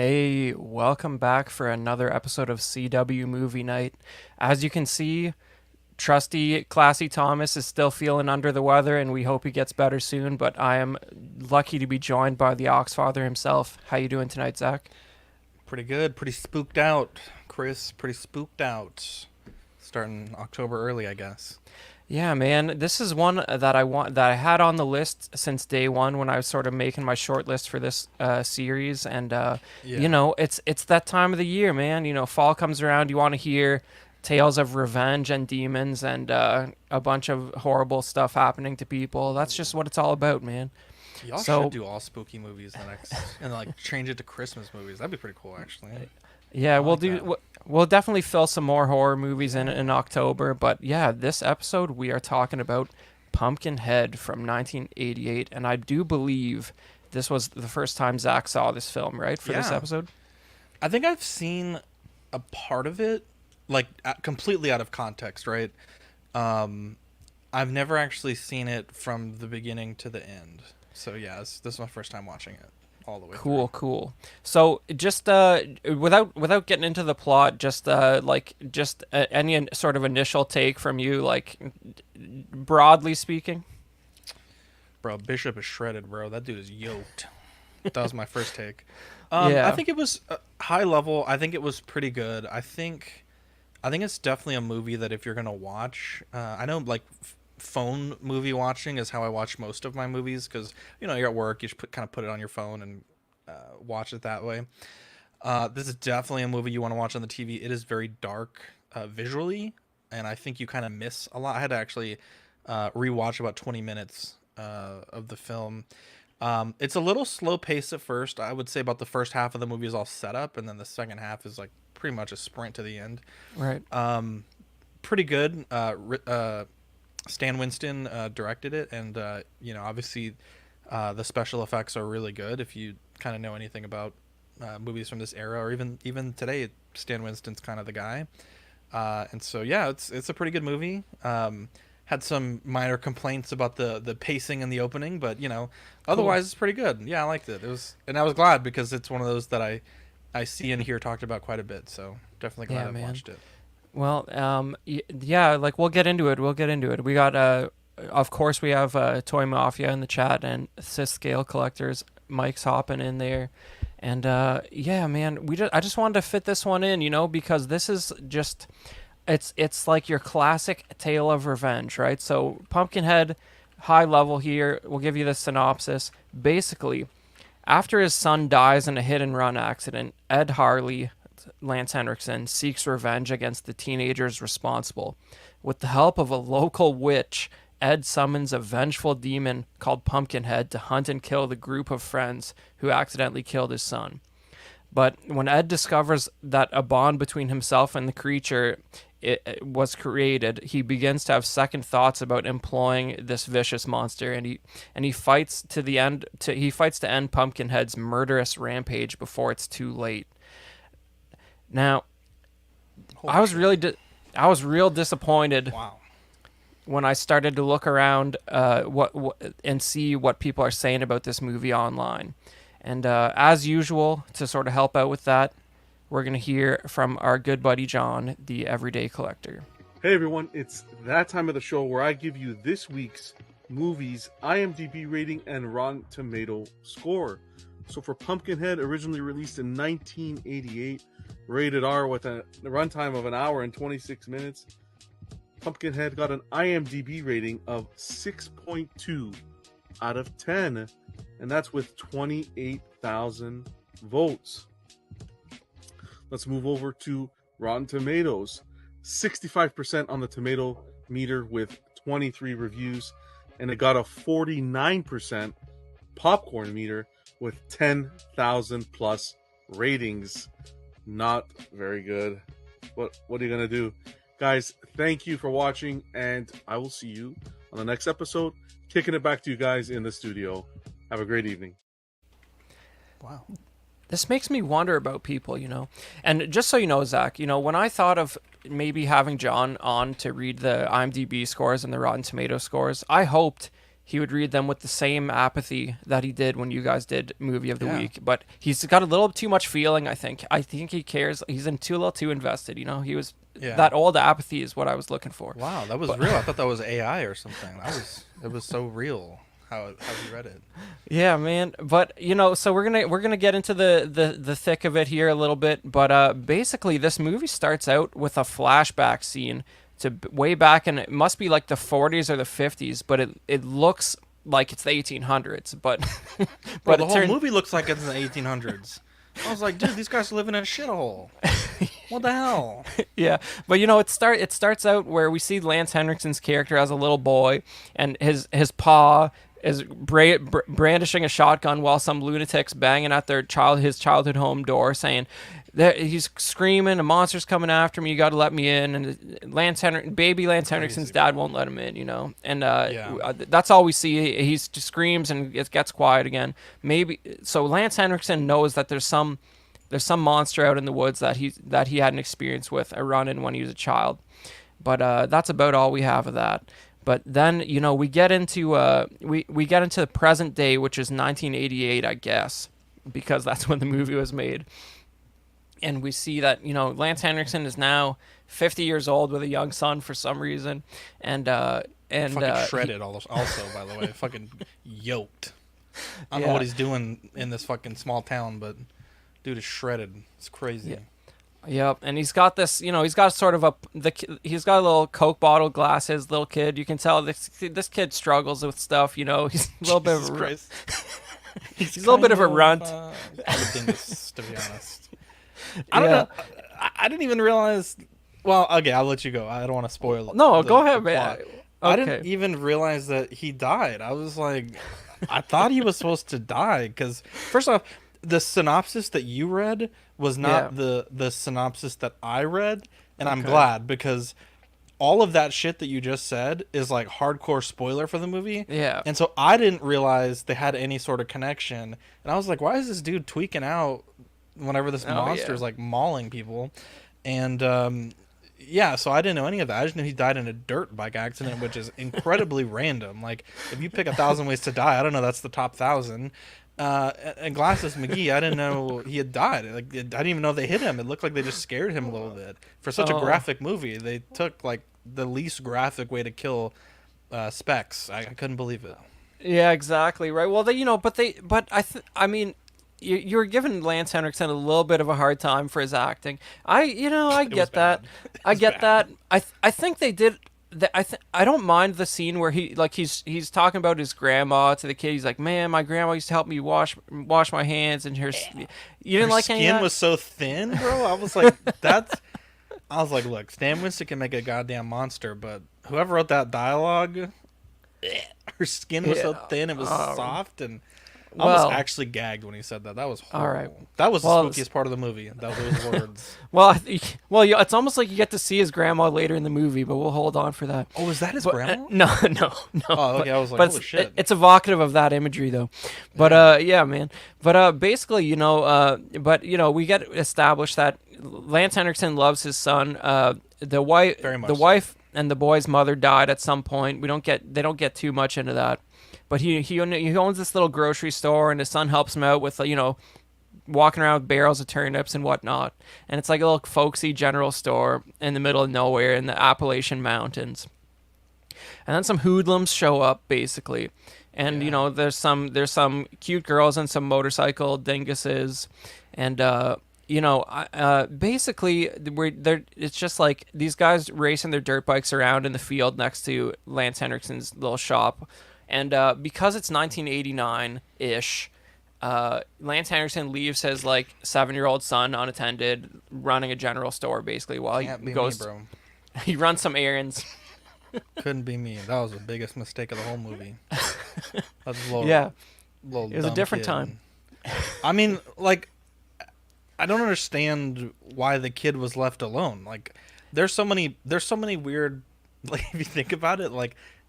Hey, welcome back for another episode of CW Movie Night. As you can see, trusty Classy Thomas is still feeling under the weather, and we hope he gets better soon. But I am lucky to be joined by the Oxfather himself. How you doing tonight, Zach? Pretty good. Pretty spooked out, Chris. Pretty spooked out. Starting October early, I guess. Yeah, man, this is one that I had on the list since day one when I was sort of making my short list for this series, and Yeah. it's that time of the year, man. Fall comes around, you want to hear tales of revenge and demons and a bunch of horrible stuff happening to people. That's just what it's all about, man. Y'all should So do all spooky movies the next, and like change it to Christmas movies. That'd be pretty cool, actually. yeah, I like that. we'll definitely fill some more horror movies in October, but yeah, this episode we are talking about Pumpkinhead from 1988, and I do believe this was the first time Zach saw this film, right? For this Yeah. episode. I think I've seen a part of it, like completely out of context, right? Um, I've never actually seen it from the beginning to the end. So yeah, this is my first time watching it all the way through. Cool, cool. So just without getting into the plot, just any sort of initial take from you, like broadly speaking. Bro, Bishop is shredded, bro. That dude is yoked. That was my first take. I Yeah. think it was high level. I think it was pretty good. I think it's definitely a movie that if you're gonna watch, I know like phone movie watching is how I watch most of my movies because you're at work, you should kind of put it on your phone and watch it that way. This is definitely a movie you want to watch on the TV. It is very dark visually, and I think you kind of miss a lot. I had to actually rewatch about 20 minutes of the film. It's a little slow pace at first. I would say about the first half of the movie is all set up, and then the second half is like pretty much a sprint to the end. Right. Pretty good. Stan Winston directed it, and obviously the special effects are really good. If you kind of know anything about movies from this era, or even today, Stan Winston's kind of the guy. And so yeah, it's a pretty good movie. Had some minor complaints about the pacing in the opening, but Cool. otherwise it's pretty good. Yeah, I liked it. It was, and I was glad because it's one of those that I see and hear talked about quite a bit. So definitely glad Yeah, I've man. watched it. Well, yeah, like we'll get into it. We'll get into it. We got of course we have Toy Mafia in the chat and Cis Scale Collectors. Mike's hopping in there, and yeah, man, I just wanted to fit this one in, because this is just it's like your classic tale of revenge, right? So Pumpkinhead, high level here. We'll give you the synopsis. Basically, after his son dies in a hit and run accident, Ed Harley, Lance Henriksen, seeks revenge against the teenagers responsible. With the help of a local witch, Ed summons a vengeful demon called Pumpkinhead to hunt and kill the group of friends who accidentally killed his son. But when Ed discovers that a bond between himself and the creature it was created, he begins to have second thoughts about employing this vicious monster, and he fights to the end. He fights to end Pumpkinhead's murderous rampage before it's too late. Now, I Holy was shit! I was real disappointed Wow. when I started to look around what and see what people are saying about this movie online. And as usual, to sort of help out with that, we're going to hear from our good buddy John, the Everyday Collector. Hey everyone, it's that time of the show where I give you this week's movies IMDb rating and Rotten Tomato score. So for Pumpkinhead, originally released in 1988, rated R with a runtime of an hour and 26 minutes, Pumpkinhead got an IMDb rating of 6.2 out of 10, and that's with 28,000 votes. Let's move over to Rotten Tomatoes. 65% on the tomato meter with 23 reviews, and it got a 49% popcorn meter with 10,000 plus ratings. Not very good. What are you going to do? Guys, thank you for watching, and I will see you on the next episode. Kicking it back to you guys in the studio. Have a great evening. Wow. This makes me wonder about people, And just so you know, Zach, when I thought of maybe having John on to read the IMDb scores and the Rotten Tomato scores, I hoped he would read them with the same apathy that he did when you guys did movie of the Yeah. week. But he's got a little too much feeling. I think he cares. He's a little too invested. He was Yeah. that old apathy is what I was looking for. Wow, that was But- real. I thought that was AI or something. It was so real how you read it. Yeah, man. But so we're gonna get into the thick of it here a little bit. But basically, this movie starts out with a flashback scene to way back, and it must be like the 40s or the 50s, but it looks like it's the 1800s. But Bro, but the it whole turned, movie looks like it's in the 1800s. I was like, dude, these guys are living in a shithole. What the hell? yeah. But it starts out where we see Lance Henriksen's character as a little boy, and his paw is brandishing a shotgun while some lunatic's banging at his childhood home door, saying that he's screaming, a monster's coming after me, you got to let me in. And baby Lance Henriksen's dad won't let him in, and that's all we see. He just screams and it gets quiet again. So Lance Henriksen knows that there's some monster out in the woods that he had an experience with a run-in when he was a child. But that's about all we have of that. But then we get into we get into the present day, which is 1988, I guess, because that's when the movie was made. And we see that Lance Henriksen is now 50 years old with a young son for some reason, and Fucking shredded also, by the way. Fucking yoked. I don't know what he's doing in this fucking small town, but dude is shredded. It's crazy. Yeah. Yep, and he's got this, he's got sort of he's got a little Coke bottle glasses, little kid. You can tell this kid struggles with stuff, he's a little bit of a he's a little bit of a runt. I would think this, to be honest. I don't know. I didn't even realize. Well, okay, I'll let you go. I don't want to spoil it. No, go ahead, man. Okay. I didn't even realize that he died. I was like, I thought he was supposed to die because first off, the synopsis that you read was not the synopsis that I read, and I'm glad because all of that shit that you just said is like hardcore spoiler for the movie. Yeah. And so I didn't realize they had any sort of connection, and I was like, why is this dude tweaking out whenever this monster is like mauling people? And so I didn't know any of that. I just knew he died in a dirt bike accident, which is incredibly random. Like if you pick 1,000 ways to die, I don't know, that's the top 1,000. And Glasses McGee, I didn't know he had died. Like I didn't even know they hit him. It looked like they just scared him a little bit. For such a graphic movie, they took like the least graphic way to kill Specs. I couldn't believe it. Yeah, exactly right. Well, I mean, you're giving Lance Henriksen a little bit of a hard time for his acting. I get that. I get that. I think they did. I don't mind the scene where he's talking about his grandma to the kid. He's like, "Man, my grandma used to help me wash my hands." And you didn't like any of skin that? was so thin, bro. I was like, I was like, look, Stan Winston can make a goddamn monster, but whoever wrote that dialogue, her skin was so thin, it was soft, and I almost actually gagged when he said that. That was horrible. All right. That was the spookiest part of the movie. Those words. It's almost like you get to see his grandma later in the movie, but we'll hold on for that. Oh, is that his grandma? No. Oh, okay. I was like, But holy shit. it's evocative of that imagery, though. But yeah, man. But basically, we get established that Lance Henriksen loves his son. The wife, Very much the so. wife, and the boy's mother died at some point. They don't get too much into that. But he owns this little grocery store, and his son helps him out with walking around with barrels of turnips and whatnot. And it's like a little folksy general store in the middle of nowhere in the Appalachian Mountains. And then some hoodlums show up, basically. And there's some cute girls and some motorcycle dinguses, and basically it's just like these guys racing their dirt bikes around in the field next to Lance Henriksen's little shop. And because it's 1989-ish, Lance Henriksen leaves his 7-year-old son unattended, running a general store basically while Can't he be goes. me, bro. He runs some errands. Couldn't be me. That was the biggest mistake of the whole movie. That's little, Yeah, little it was a dumb different kid. time. I mean, I don't understand why the kid was left alone. There's so many weird. If you think about it,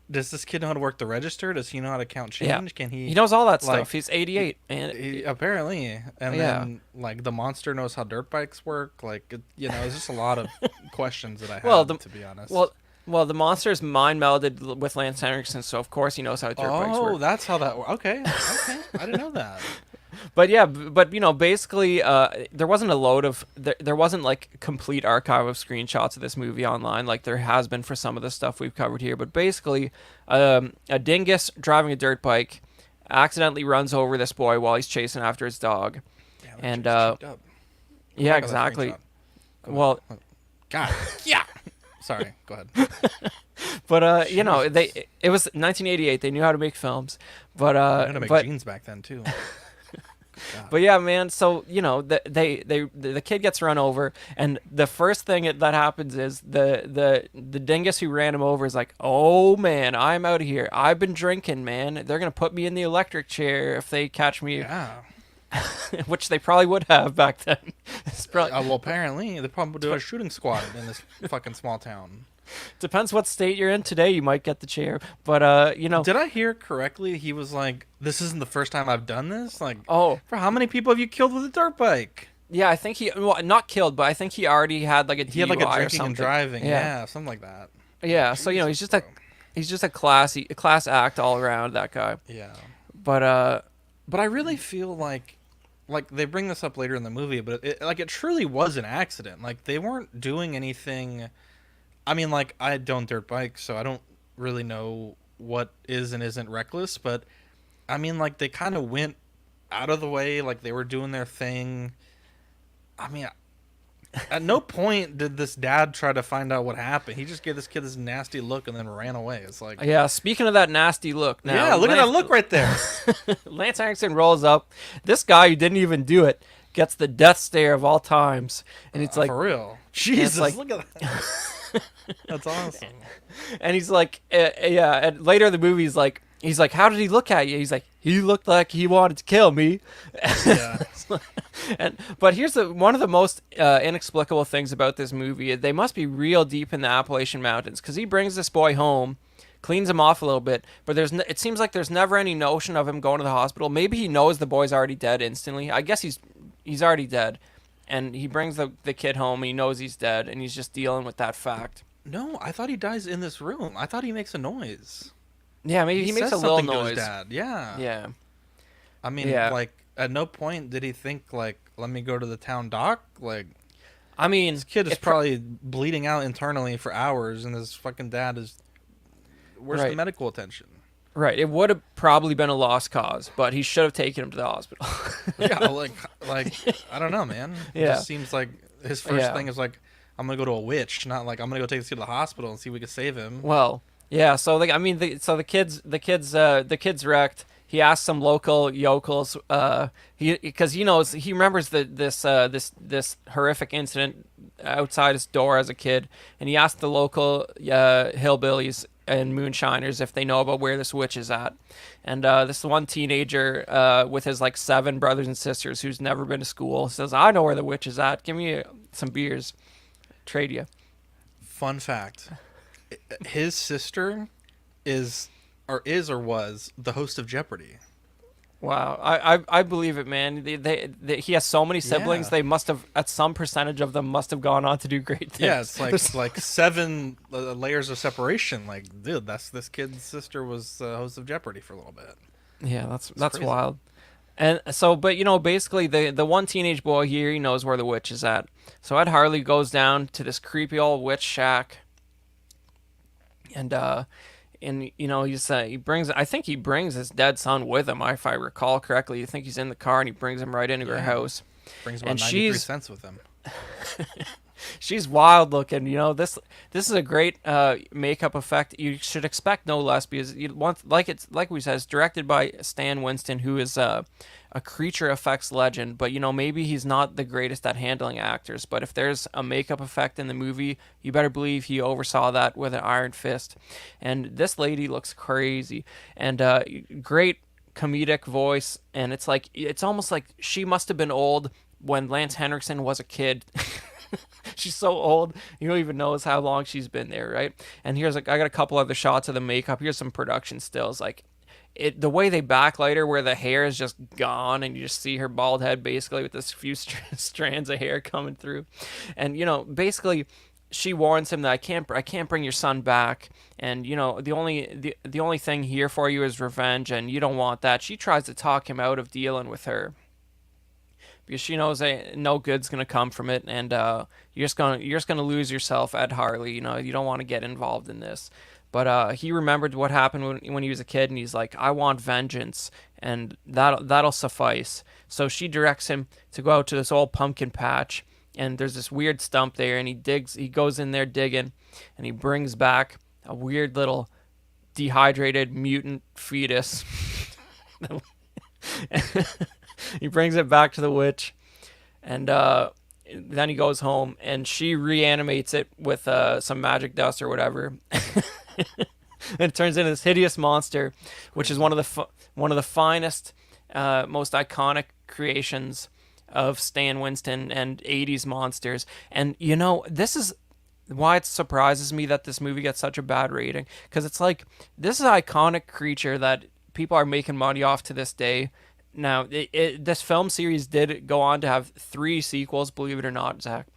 does this kid know how to work the register? Does he know how to count change? Yeah. Can he? He knows all that stuff. He's 88, and Apparently, and then the monster knows how dirt bikes work. It's just a lot of questions that I have, to be honest. Well, Well, the monster's mind melded with Lance Henriksen, so of course he knows how dirt bikes Oh, work. that's how that works. Okay, okay. I didn't know that. But yeah, but basically, there wasn't a load of there wasn't like complete archive of screenshots of this movie online like there has been for some of the stuff we've covered here. But basically, a dingus driving a dirt bike accidentally runs over this boy while he's chasing after his dog, Damn, that and chick's cheeked up. Go yeah, back on that exactly. screenshot. Go Well, back. God. Yeah. Sorry. Go ahead. but it was 1988. They knew how to make films, but I know how to make jeans back then too. God. But yeah, man. So the kid gets run over, and the first thing that happens is the dingus who ran him over is like, "Oh man, I'm out of here. I've been drinking, man. They're gonna put me in the electric chair if they catch me," Yeah. which they probably would have back then. It's probably, Well, apparently they probably do a shooting squad in this fucking small town. depends what state you're in today. You might get the chair, but Did I hear correctly? He was like, "This isn't the first time I've done this." Like, oh for how many people have you killed with a dirt bike? yeah, I think he not killed, but I think he already had like a DUI He had like a or drinking and something. driving. Yeah. Yeah, something like that. Yeah, so he's Jesus, just bro. he's just a class act all around, that guy. Yeah. But But I really feel like they bring this up later in the movie, but it truly was an accident. Like they weren't doing anything. I mean, like I don't dirt bike, so I don't really know what is and isn't reckless. But I mean, like they kind of went out of the way, like they were doing their thing. I mean, at no point did this dad try to find out what happened. He just gave this kid this nasty look and then ran away. It's like, yeah, speaking of that nasty look, now yeah, look at that look right there. Lance Henriksen rolls up. This guy who didn't even do it gets the death stare of all times, and it's like, For real, Jesus, like- look at that. That's awesome. and he's like, yeah. And later in the movie, he's like, how did he look at you? He's like, he looked like he wanted to kill me. Yeah. But here's one of the most inexplicable things about this movie. They must be real deep in the Appalachian Mountains, because he brings this boy home, cleans him off a little bit, but it seems like there's never any notion of him going to the hospital. Maybe he knows the boy's already dead instantly. I guess he's already dead, and he brings the kid home. He knows he's dead, and he's just dealing with that fact. No, I thought he dies in this room. I thought he makes a noise. Yeah, maybe he makes says a little something to his noise. dad. Yeah. Yeah. I mean, Yeah. like, at no point did he think, like, let me go to the town doc. Like, I mean, this kid is it probably bleeding out internally for hours, and his fucking dad is. Where's the Right. medical attention? right. It would have probably been a lost cause, but he should have taken him to the hospital. Yeah, like, I don't know, man. It Yeah. just seems like his first Yeah. thing is like, I'm gonna go to a witch, not like I'm gonna go take this kid to the hospital and see if we can save him. Well, yeah. So the kid's wrecked. He asks some local yokels, because he remembers this horrific incident outside his door as a kid, and he asked the local hillbillies and moonshiners if they know about where this witch is at. And this one teenager with his like 7 brothers and sisters who's never been to school says, "I know where the witch is at. Give me some beers, trade you." Fun fact: his sister is or was the host of Jeopardy. Wow, I believe it, man. He has so many siblings. Yeah. They must have, at some percentage of them, must have gone on to do great things. Yeah, it's like There's- like 7 layers of separation. Like, dude, that's this kid's sister was host of Jeopardy for a little bit. yeah, that's crazy. wild. And so, but basically, the one teenage boy here, he knows where the witch is at. So Ed Harley goes down to this creepy old witch shack, and he brings. I think he brings his dead son with him, if I recall correctly. I think he's in the car, and he brings him right into her Yeah. house. Brings about And 93 she's- cents with him. She's wild looking. This is a great makeup effect. You should expect no less, because you want, like we said, it's directed by Stan Winston, who is a creature effects legend. But maybe he's not the greatest at handling actors. But if there's a makeup effect in the movie, you better believe he oversaw that with an iron fist. And this lady looks crazy, and great comedic voice. And it's almost like she must have been old when Lance Henriksen was a kid. She's so old, you don't even know how long she's been there, right? And here's I got a couple other shots of the makeup. Here's some production stills, the way they backlight her, where the hair is just gone, and you just see her bald head basically with this few strands of hair coming through, and basically, she warns him that I can't bring your son back, and the only thing here for you is revenge, and you don't want that. She tries to talk him out of dealing with her because she knows that no good's gonna come from it, and you're just gonna lose yourself, Ed Harley. You don't want to get involved in this. But he remembered what happened when he was a kid, and he's like, I want vengeance, and that'll suffice. So she directs him to go out to this old pumpkin patch, and there's this weird stump there, and he goes in there digging, and he brings back a weird little dehydrated mutant fetus. He brings it back to the witch, and then he goes home, and she reanimates it with some magic dust or whatever. And it turns into this hideous monster, which is one of the finest, most iconic creations of Stan Winston and 80s monsters. And this is why it surprises me that this movie gets such a bad rating, because it's like, this is an iconic creature that people are making money off to this day. Now, this film series did go on to have 3 sequels, believe it or not, Zach.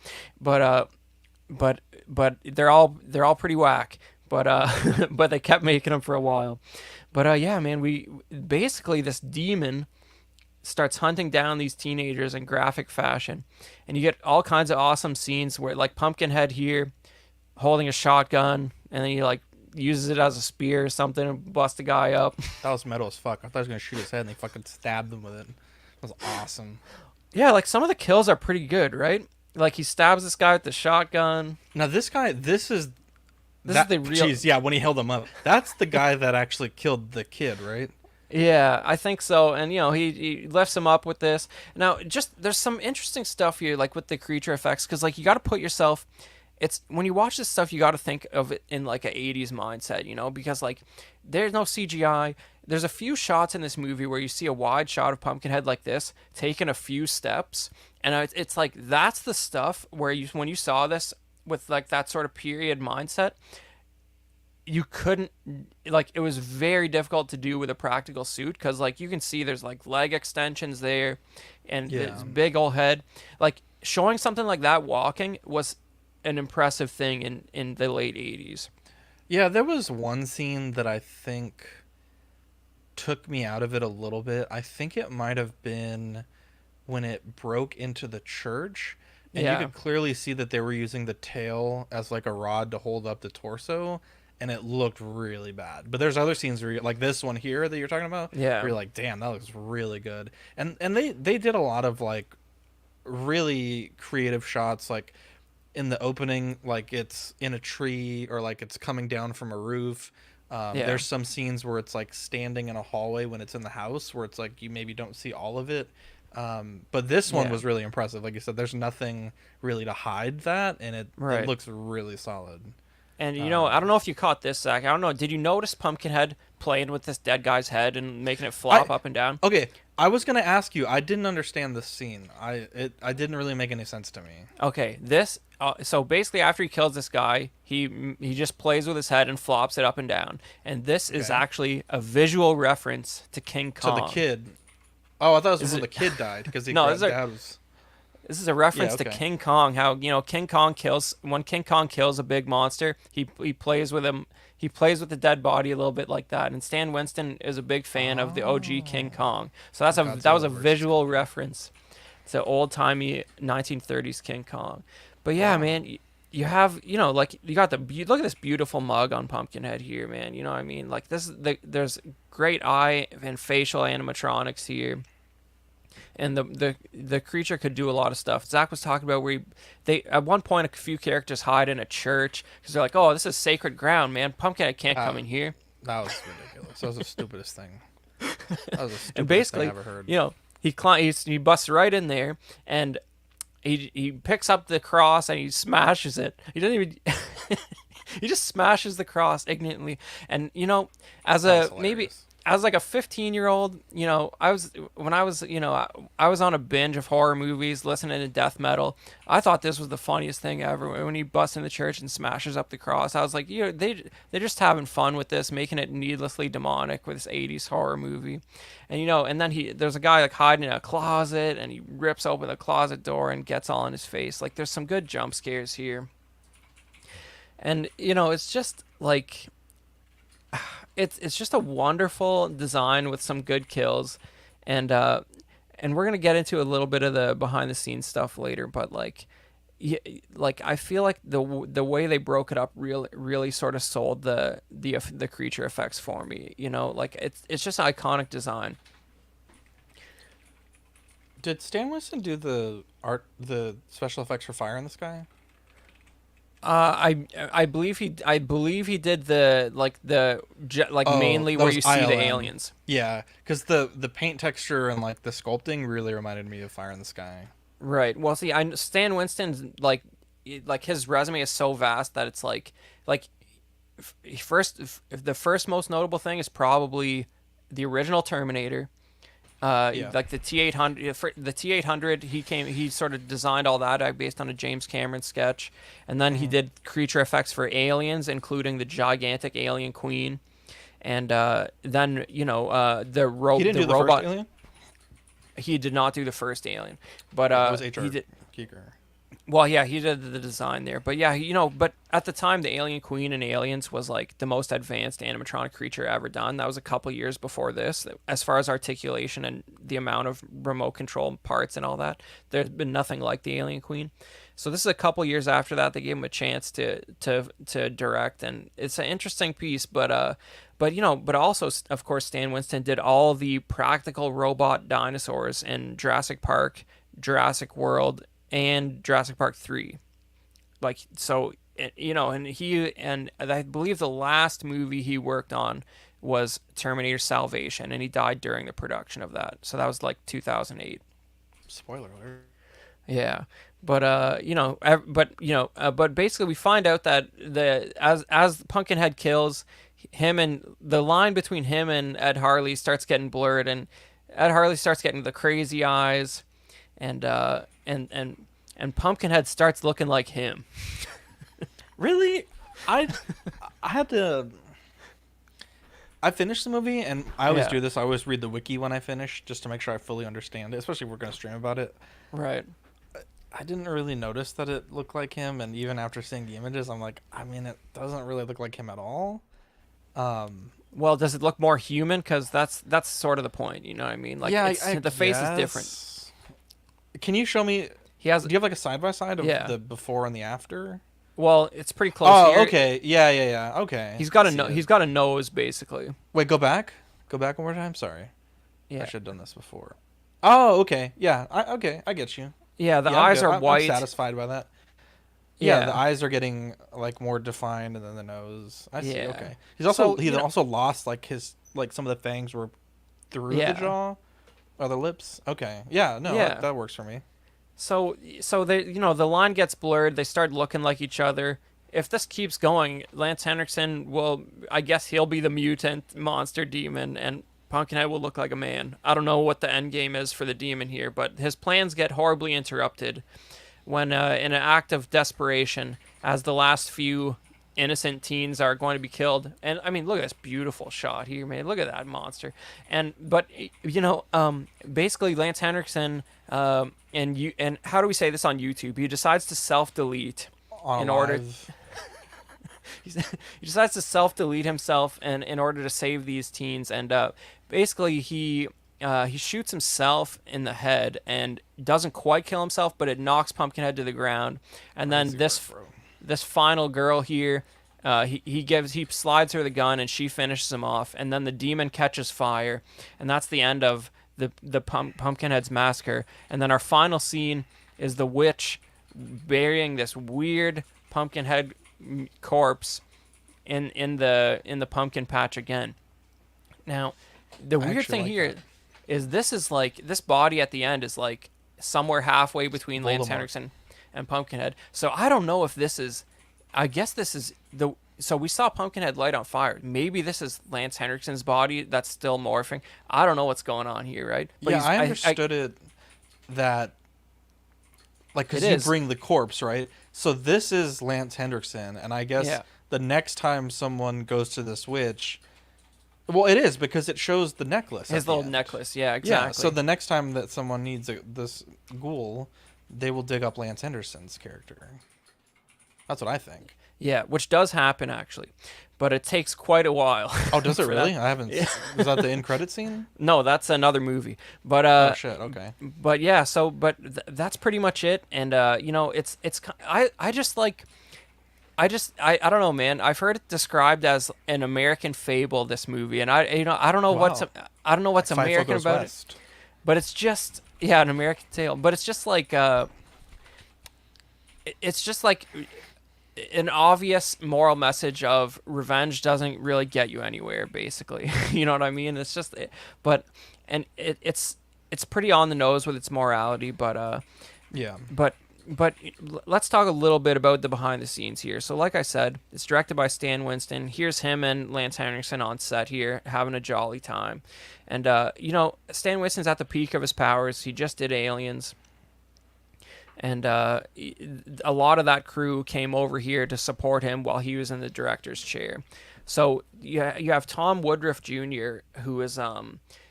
But but they're all pretty whack. But but they kept making them for a while. But yeah, man, we basically, this demon starts hunting down these teenagers in graphic fashion, and you get all kinds of awesome scenes where, like, Pumpkinhead here holding a shotgun, and then he like uses it as a spear or something and bust a guy up. That was metal as fuck. I thought he was gonna shoot his head, and they fucking stabbed him with it. That was awesome. Yeah, like, some of the kills are pretty good, right? Like, he stabs this guy with the shotgun. Now this guy, this is the real. Jeez, yeah, when he held him up, that's the guy that actually killed the kid, right? Yeah, I think so. And he lifts him up with this. Now, just there's some interesting stuff here, like with the creature effects, because, like, you got to put yourself. It's when you watch this stuff, you got to think of it in like a 80s mindset, because, like, there's no CGI. There's a few shots in this movie where you see a wide shot of Pumpkinhead like this, taking a few steps, and it's like, that's the stuff where when you saw this with, like, that sort of period mindset, you couldn't, like, it was very difficult to do with a practical suit, because, like, you can see there's like leg extensions there, and this big old head. Like, showing something like that walking was an impressive thing in the late 80s. Yeah, there was one scene that I think took me out of it a little bit. I think it might have been when it broke into the church, and you could clearly see that they were using the tail as like a rod to hold up the torso, and it looked really bad. But there's other scenes where like this one here that you're talking about, where you're like, damn, that looks really good. And they did a lot of like really creative shots, like in the opening, like it's in a tree, or like it's coming down from a roof. There's some scenes where it's like standing in a hallway when it's in the house, where it's like you maybe don't see all of it. But this one was really impressive. Like you said, there's nothing really to hide that, and it looks really solid. And I don't know if you caught this, Zach. I don't know. Did you notice Pumpkinhead playing with this dead guy's head and making it flop up and down? Okay, I was gonna ask you. I didn't understand this scene. I didn't really make any sense to me. Okay, so basically, after he kills this guy, he just plays with his head and flops it up and down. And this is actually a visual reference to King Kong. To the kid. Oh, I thought it was when the kid died, because he grabbed Dad's. This is a reference to King Kong. How King Kong when King Kong kills a big monster, he plays with him. He plays with the dead body a little bit like that. And Stan Winston is a big fan of the OG King Kong. So that was a visual reference to old timey 1930s King Kong. But yeah, man, you have like you got look at this beautiful mug on Pumpkinhead here, man. You know what I mean? Like there's great eye and facial animatronics here. And the creature could do a lot of stuff. Zach was talking about where they at one point a few characters hide in a church because they're like, "Oh, this is sacred ground, man. Pumpkinhead can't come in here." That was ridiculous. That was the stupidest thing. That was the stupidest and basically, thing I've ever heard. He busts right in there, and he picks up the cross and he smashes it. He doesn't even. He just smashes the cross ignorantly, and as like a 15-year-old, I was on a binge of horror movies, listening to death metal. I thought this was the funniest thing ever when he busts in the church and smashes up the cross. I was like, they're just having fun with this, making it needlessly demonic with this 80s horror movie. And and then there's a guy like hiding in a closet, and he rips open the closet door and gets all in his face. Like, there's some good jump scares here. And it's just like it's just a wonderful design with some good kills, and we're gonna get into a little bit of the behind the scenes stuff later, but like. Yeah, like I feel like the way they broke it up really sort of sold the creature effects for me. Like it's just iconic design. Did Stan Winston do the special effects for Fire in the Sky? I believe he did Oh, mainly that where was you see the ILM. aliens. Yeah, because the paint texture and like the sculpting really reminded me of Fire in the Sky. Right. Well, see, Stan Winston's like his resume is so vast that it's like the first most notable thing is probably the original Terminator. Yeah. Like the T800, the T800, he sort of designed all that based on a James Cameron sketch, and then he Hmm. did creature effects for Aliens, including the gigantic alien queen, and then He didn't the do the first robot. Alien. He did not do the first Alien, but That was he H.R. did. Giger. Well, yeah, he did the design there, but yeah, but at the time, the Alien Queen in Aliens was like the most advanced animatronic creature ever done. That was a couple years before this, as far as articulation and the amount of remote control parts and all that. There's been nothing like the Alien Queen. So this is a couple years after that. They gave him a chance to direct, and it's an interesting piece. But also, of course, Stan Winston did all the practical robot dinosaurs in Jurassic Park, Jurassic World, and Jurassic Park 3. Like so and I believe the last movie he worked on was Terminator Salvation, and he died during the production of that. So that was like 2008. Spoiler alert. Yeah. But basically we find out that as Pumpkinhead kills him, and the line between him and Ed Harley starts getting blurred, and Ed Harley starts getting the crazy eyes, and and Pumpkinhead starts looking like him. Really? I I had to. I finished the movie, and I always Yeah. do this. I always read the wiki when I finish, just to make sure I fully understand it. Especially if we're gonna stream about it. Right. I didn't really notice that it looked like him, and even after seeing the images, I'm like, I mean, it doesn't really look like him at all. Um, Well, does it look more human? Because that's sort of the point. You know what I mean? Like, yeah, the face is different. guess. Can you show me? He has. Do you have like a side by side of Yeah. the before and the after? Well, it's pretty close Oh, here. okay. Yeah. Okay. He's got I a see it. he's got a nose basically. Wait, go back. Go back one more time. Sorry. I Yeah. should have done this before. Oh, okay. Yeah. Okay. I get you. Yeah. The Yeah, I'm eyes good. are I'm white. satisfied by that. Yeah, Yeah. the eyes are getting like more defined, and then the nose. I see. Yeah. Okay. He's also So, you know- also lost like his some of the fangs were through Yeah. the jaw or the lips. Okay. Yeah. No, Yeah. that works for me. So they the line gets blurred. They start looking like each other. If this keeps going, Lance Henriksen will, I guess he'll be the mutant monster demon, and Pumpkinhead will look like a man. I don't know what the end game is for the demon here, but his plans get horribly interrupted when, in an act of desperation, as the last few innocent teens are going to be killed. And I mean, look at this beautiful shot here, man. Look at that monster. Basically, Lance Henriksen, and how do we say this on YouTube? He decides to self-delete On in order. live- He decides to self-delete himself, and in order to save these teens, and basically he shoots himself in the head and doesn't quite kill himself, but it knocks Pumpkinhead to the ground. And then Crazy this work, bro. this final girl here, he slides her the gun, and she finishes him off, and then the demon catches fire, and that's the end of the Pumpkinhead's massacre. And then our final scene is the witch burying this weird Pumpkinhead corpse in the pumpkin patch again. Now, the I weird actually thing like here that. is this body at the end is like somewhere halfway between Lance Voldemort. Henriksen and Pumpkinhead. So I don't know if this is. I guess this is the. So we saw Pumpkinhead light on fire. Maybe this is Lance Henriksen's body that's still morphing. I don't know what's going on here, right? But Yeah, I understood it that like because It you is. bring the corpse, right? So this is Lance Hendrickson, and I guess Yeah. the next time someone goes to this witch, well, it is because it shows the necklace. His at the little end. necklace. Yeah, exactly. Yeah, so the next time that someone needs this ghoul, they will dig up Lance Henderson's character. That's what I think. Yeah, which does happen actually, but it takes quite a while. Oh, does it for that. really? I haven't. Yeah. Was that the end credit scene? No, that's another movie. But Oh shit. Okay. yeah, so that's pretty much it. And I just like I don't know, man. I've heard it described as an American fable. This movie, and I don't know Wow. I don't know what's Like Five American Goes about it, West. but it's just yeah, an American tale. But it's just like it's just like an obvious moral message of revenge doesn't really get you anywhere. Basically, you know what I mean? It's just, but and it's pretty on the nose with its morality, Yeah. but let's talk a little bit about the behind the scenes here. So, like I said, it's directed by Stan Winston. Here's him and Lance Henriksen on set here, having a jolly time. And Stan Winston's at the peak of his powers. He just did Aliens, and a lot of that crew came over here to support him while he was in the director's chair. So you have Tom Woodruff Jr., who is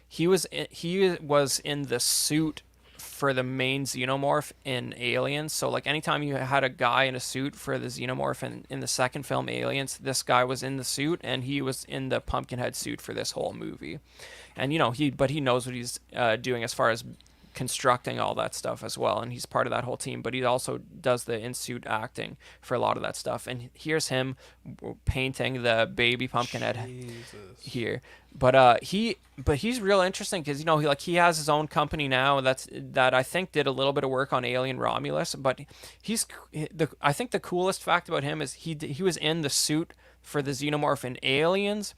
he was in the suit for the main xenomorph in Aliens. So like anytime you had a guy in a suit for the xenomorph in the second film Aliens, this guy was in the suit, and he was in the Pumpkinhead suit for this whole movie. And he knows what he's doing as far as constructing all that stuff as well, and he's part of that whole team, but he also does the in-suit acting for a lot of that stuff. And here's him painting the baby Pumpkinhead Jesus. here. But he's real interesting because he has his own company now that I think did a little bit of work on Alien Romulus. But I think the coolest fact about him is he was in the suit for the xenomorph in Aliens,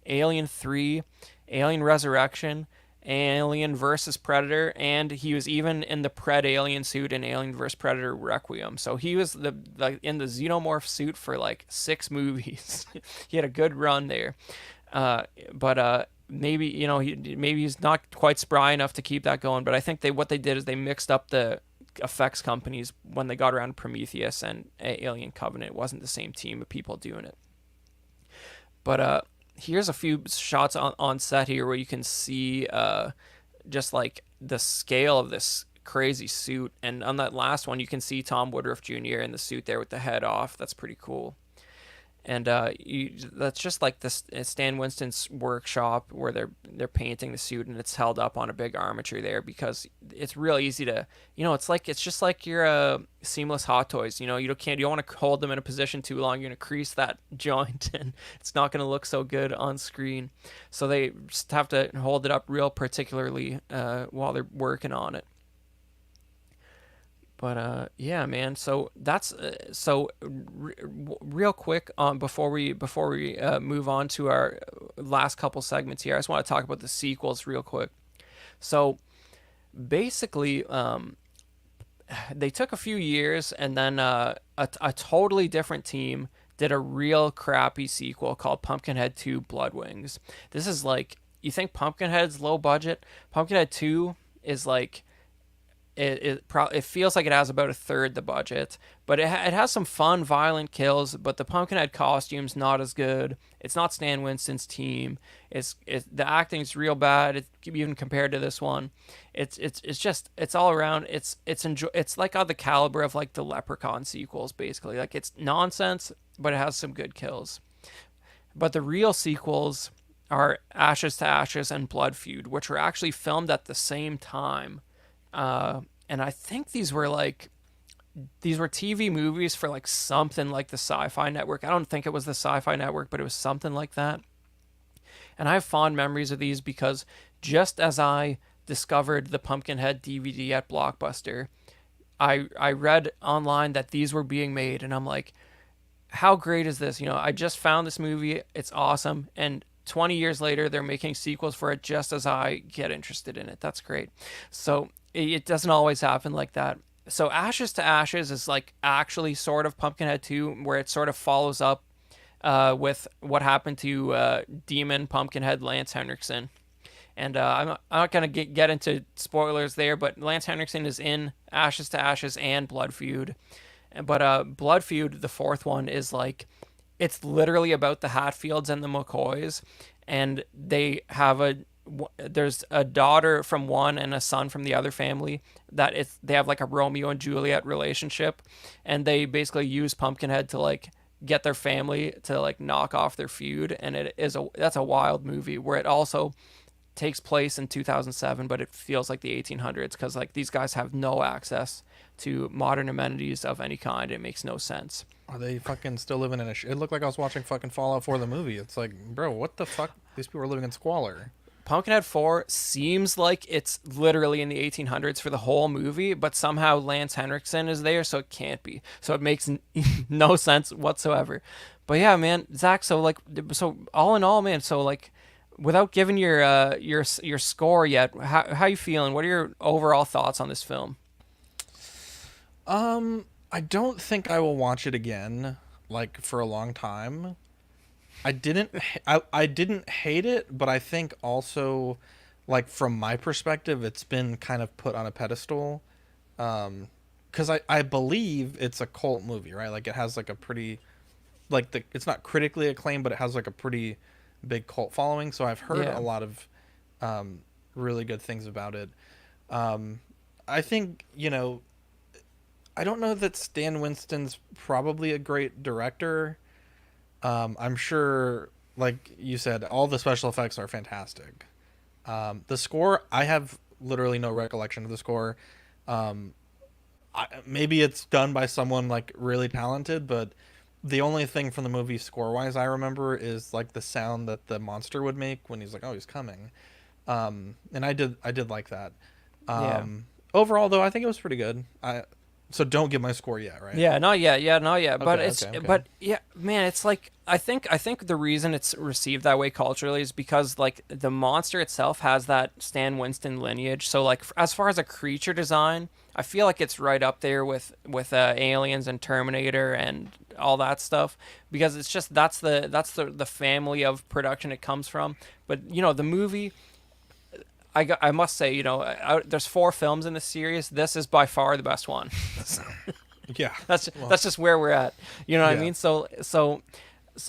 Alien 3, Alien Resurrection, Alien versus Predator, and he was even in the Alien suit in Alien vs Predator Requiem. So he was in the xenomorph suit for like 6 movies. He had a good run there. But maybe maybe he's not quite spry enough to keep that going. But I think what they did is they mixed up the effects companies when they got around Prometheus and Alien Covenant. It wasn't the same team of people doing it. But here's a few shots on set here where you can see just like the scale of this crazy suit. And on that last one, you can see Tom Woodruff Jr. in the suit there with the head off. That's pretty cool. And that's just like this Stan Winston's workshop where they're painting the suit, and it's held up on a big armature there because it's real easy to, it's just like your seamless Hot Toys. You don't want to hold them in a position too long. You're gonna crease that joint, and it's not gonna look so good on screen. So they just have to hold it up real particularly while they're working on it. But yeah, man. So that's real quick on before we move on to our last couple segments here. I just want to talk about the sequels real quick. So basically, they took a few years, and then a totally different team did a real crappy sequel called Pumpkinhead 2: Blood Wings. This is like, you think Pumpkinhead's low budget? Pumpkinhead 2 is like, it feels like it has about a third the budget, but it has some fun, violent kills. But the Pumpkinhead costume's not as good. It's not Stan Winston's team. The acting's real bad. Even compared to this one, it's all around. It's like on the caliber of like the Leprechaun sequels, basically. Like, it's nonsense, but it has some good kills. But the real sequels are Ashes to Ashes and Blood Feud, which were actually filmed at the same time. And I think these were TV movies for like something like the Sci-Fi Network. I don't think it was the Sci-Fi Network, but it was something like that. And I have fond memories of these because just as I discovered the Pumpkinhead DVD at Blockbuster, I read online that these were being made, and I'm like, how great is this? I just found this movie. It's awesome. And 20 years later, they're making sequels for it just as I get interested in it. That's great. So it doesn't always happen like that. So Ashes to Ashes is like actually sort of Pumpkinhead 2, where it sort of follows up with what happened to Demon Pumpkinhead Lance Henriksen. And I'm not going to get into spoilers there, but Lance Henriksen is in Ashes to Ashes and Blood Feud. But Blood Feud, the fourth one, is like, it's literally about the Hatfields and the McCoys, and there's a daughter from one and a son from the other family they have like a Romeo and Juliet relationship, and they basically use Pumpkinhead to like get their family to like knock off their feud, and that's a wild movie where it also takes place in 2007, but it feels like the 1800s because like these guys have no access to modern amenities of any kind. It makes no sense. Are they fucking still living in it looked like I was watching fucking Fallout 4 the movie. It's like, bro, what the fuck? These people are living in squalor. Pumpkinhead 4 seems like it's literally in the 1800s for the whole movie, but somehow Lance Henriksen is there, so it can't be. So it makes no sense whatsoever. But yeah, man, Zach. So like, so all in all, man. So like, without giving your score yet, how you feeling? What are your overall thoughts on this film? I don't think I will watch it again, like for a long time. I didn't hate it, but I think also, like from my perspective, it's been kind of put on a pedestal. Because I believe it's a cult movie, right? Like it has like a pretty, like it's not critically acclaimed, but it has like a pretty big cult following. So I've heard Yeah. a lot of really good things about it. I think, I don't know that Stan Winston's probably a great director. I'm sure, like you said, all the special effects are fantastic. The score, I have literally no recollection of the score. Maybe it's done by someone like really talented, but the only thing from the movie score wise I remember is like the sound that the monster would make when he's like, oh, he's coming. And I did like that. Yeah. Overall though, I think it was pretty good. So don't give my score yet, right? Yeah, not yet. Yeah, not yet. But Okay, it's okay, okay. but yeah, man, it's like I think the reason it's received that way culturally is because like the monster itself has that Stan Winston lineage. So like as far as a creature design, I feel like it's right up there with Aliens and Terminator and all that stuff because it's just that's the family of production it comes from. But the movie I must say, there's 4 films in the series. This is by far the best one. Yeah. That's just where we're at. You know what I Yeah. mean? So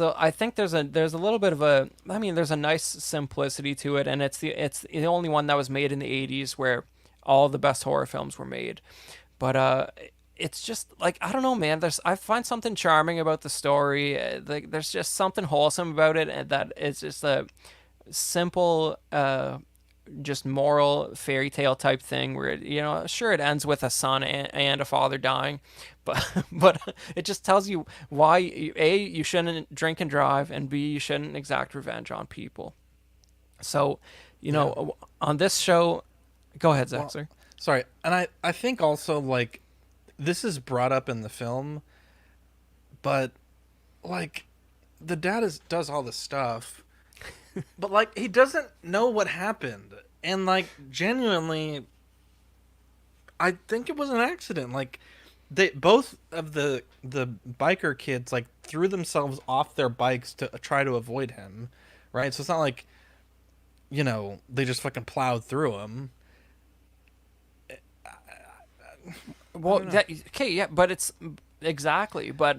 I think there's a little bit of there's a nice simplicity to it, and it's the only one that was made in the 80s where all the best horror films were made. But it's just like I don't know, man. I find something charming about the story. Like there's just something wholesome about it, and that it's just a simple just moral fairy tale type thing where sure it ends with a son and a father dying, but but it just tells you why you shouldn't drink and drive, and B, you shouldn't exact revenge on people. So Yeah. on this show, go ahead, Zach. Well, Sorry. sorry. And I think also like this is brought up in the film, but like the dad does all this stuff, but like he doesn't know what happened. And like genuinely I think it was an accident. Like they both of the biker kids like threw themselves off their bikes to try to avoid him, right? So it's not like they just fucking plowed through him. Well, don't know. okay, yeah, but it's exactly, but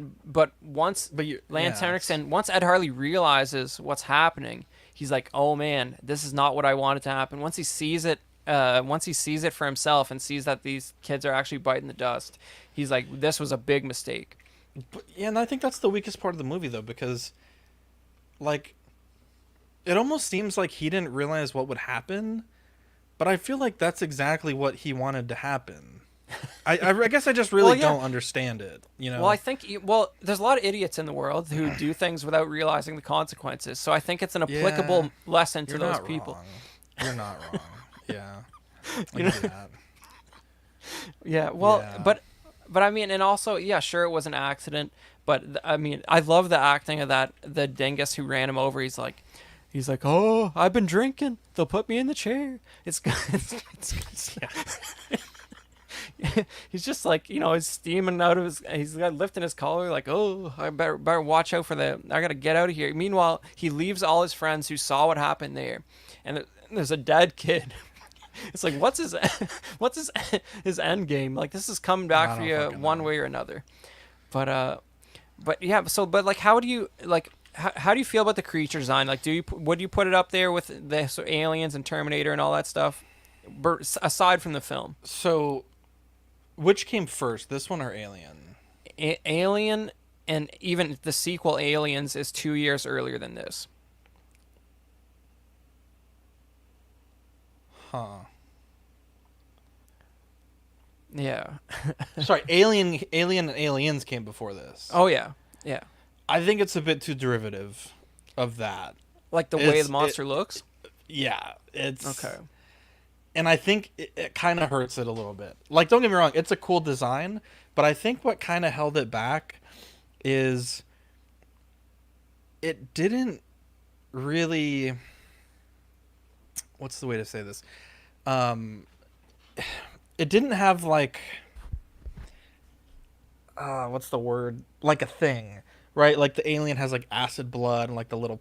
once But you Lance yeah, Henriksen, once Ed Harley realizes what's happening, he's like, "Oh man, this is not what I wanted to happen." Once he sees it for himself and sees that these kids are actually biting the dust, he's like, "This was a big mistake." yeah, and I think that's the weakest part of the movie though, because like it almost seems like he didn't realize what would happen, but I feel like that's exactly what he wanted to happen. I guess I just really Well, yeah. don't understand it. Well, I think there's a lot of idiots in the world who do things without realizing the consequences. So I think it's an applicable Yeah, lesson to you're those not people. wrong. You're not wrong. Yeah, I You know? get that. Yeah, well, Yeah. but I mean, and also, yeah, sure, it was an accident, but I mean, I love the acting of the dingus who ran him over. He's like, oh, I've been drinking. They'll put me in the chair. It's good. He's just like, he's steaming out of he's lifting his collar, like, oh, I better watch out I gotta get out of here. Meanwhile, he leaves all his friends who saw what happened there, and there's a dead kid. It's like, what's his end game? Like, this is coming back I for don't you fucking one know. way or another. But yeah. But like, how do you like? How do you feel about the creature design? Like, would you put it up there with the aliens and Terminator and all that stuff, aside from the film? So, which came first, this one or Alien? Alien and even the sequel Aliens is 2 years earlier than this. Huh. Yeah. Sorry, Alien and Aliens came before this. Oh yeah. Yeah. I think it's a bit too derivative of that. Like the way the monster looks. Yeah, it's Okay. and I think it kind of hurts it a little bit. Like, don't get me wrong, it's a cool design, but I think what kind of held it back is it didn't really. What's the way to say this? Um, it didn't have like what's the word? Like a thing, right? Like the alien has like acid blood and like the little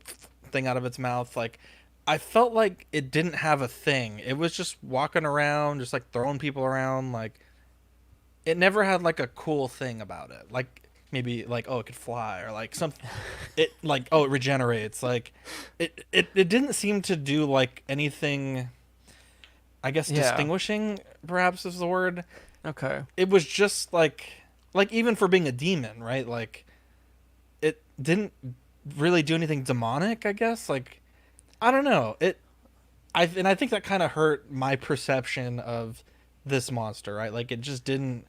thing out of its mouth. Like I felt like it didn't have a thing. It was just walking around, just like throwing people around. Like it never had like a cool thing about it. Like maybe like oh it could fly or like something. It like oh it regenerates. Like it didn't seem to do like anything. I guess Yeah. distinguishing perhaps is the word. Okay. It was just like even for being a demon, right? Like it didn't really do anything demonic, I guess. Like I don't know. I think that kind of hurt my perception of this monster, right? Like it just didn't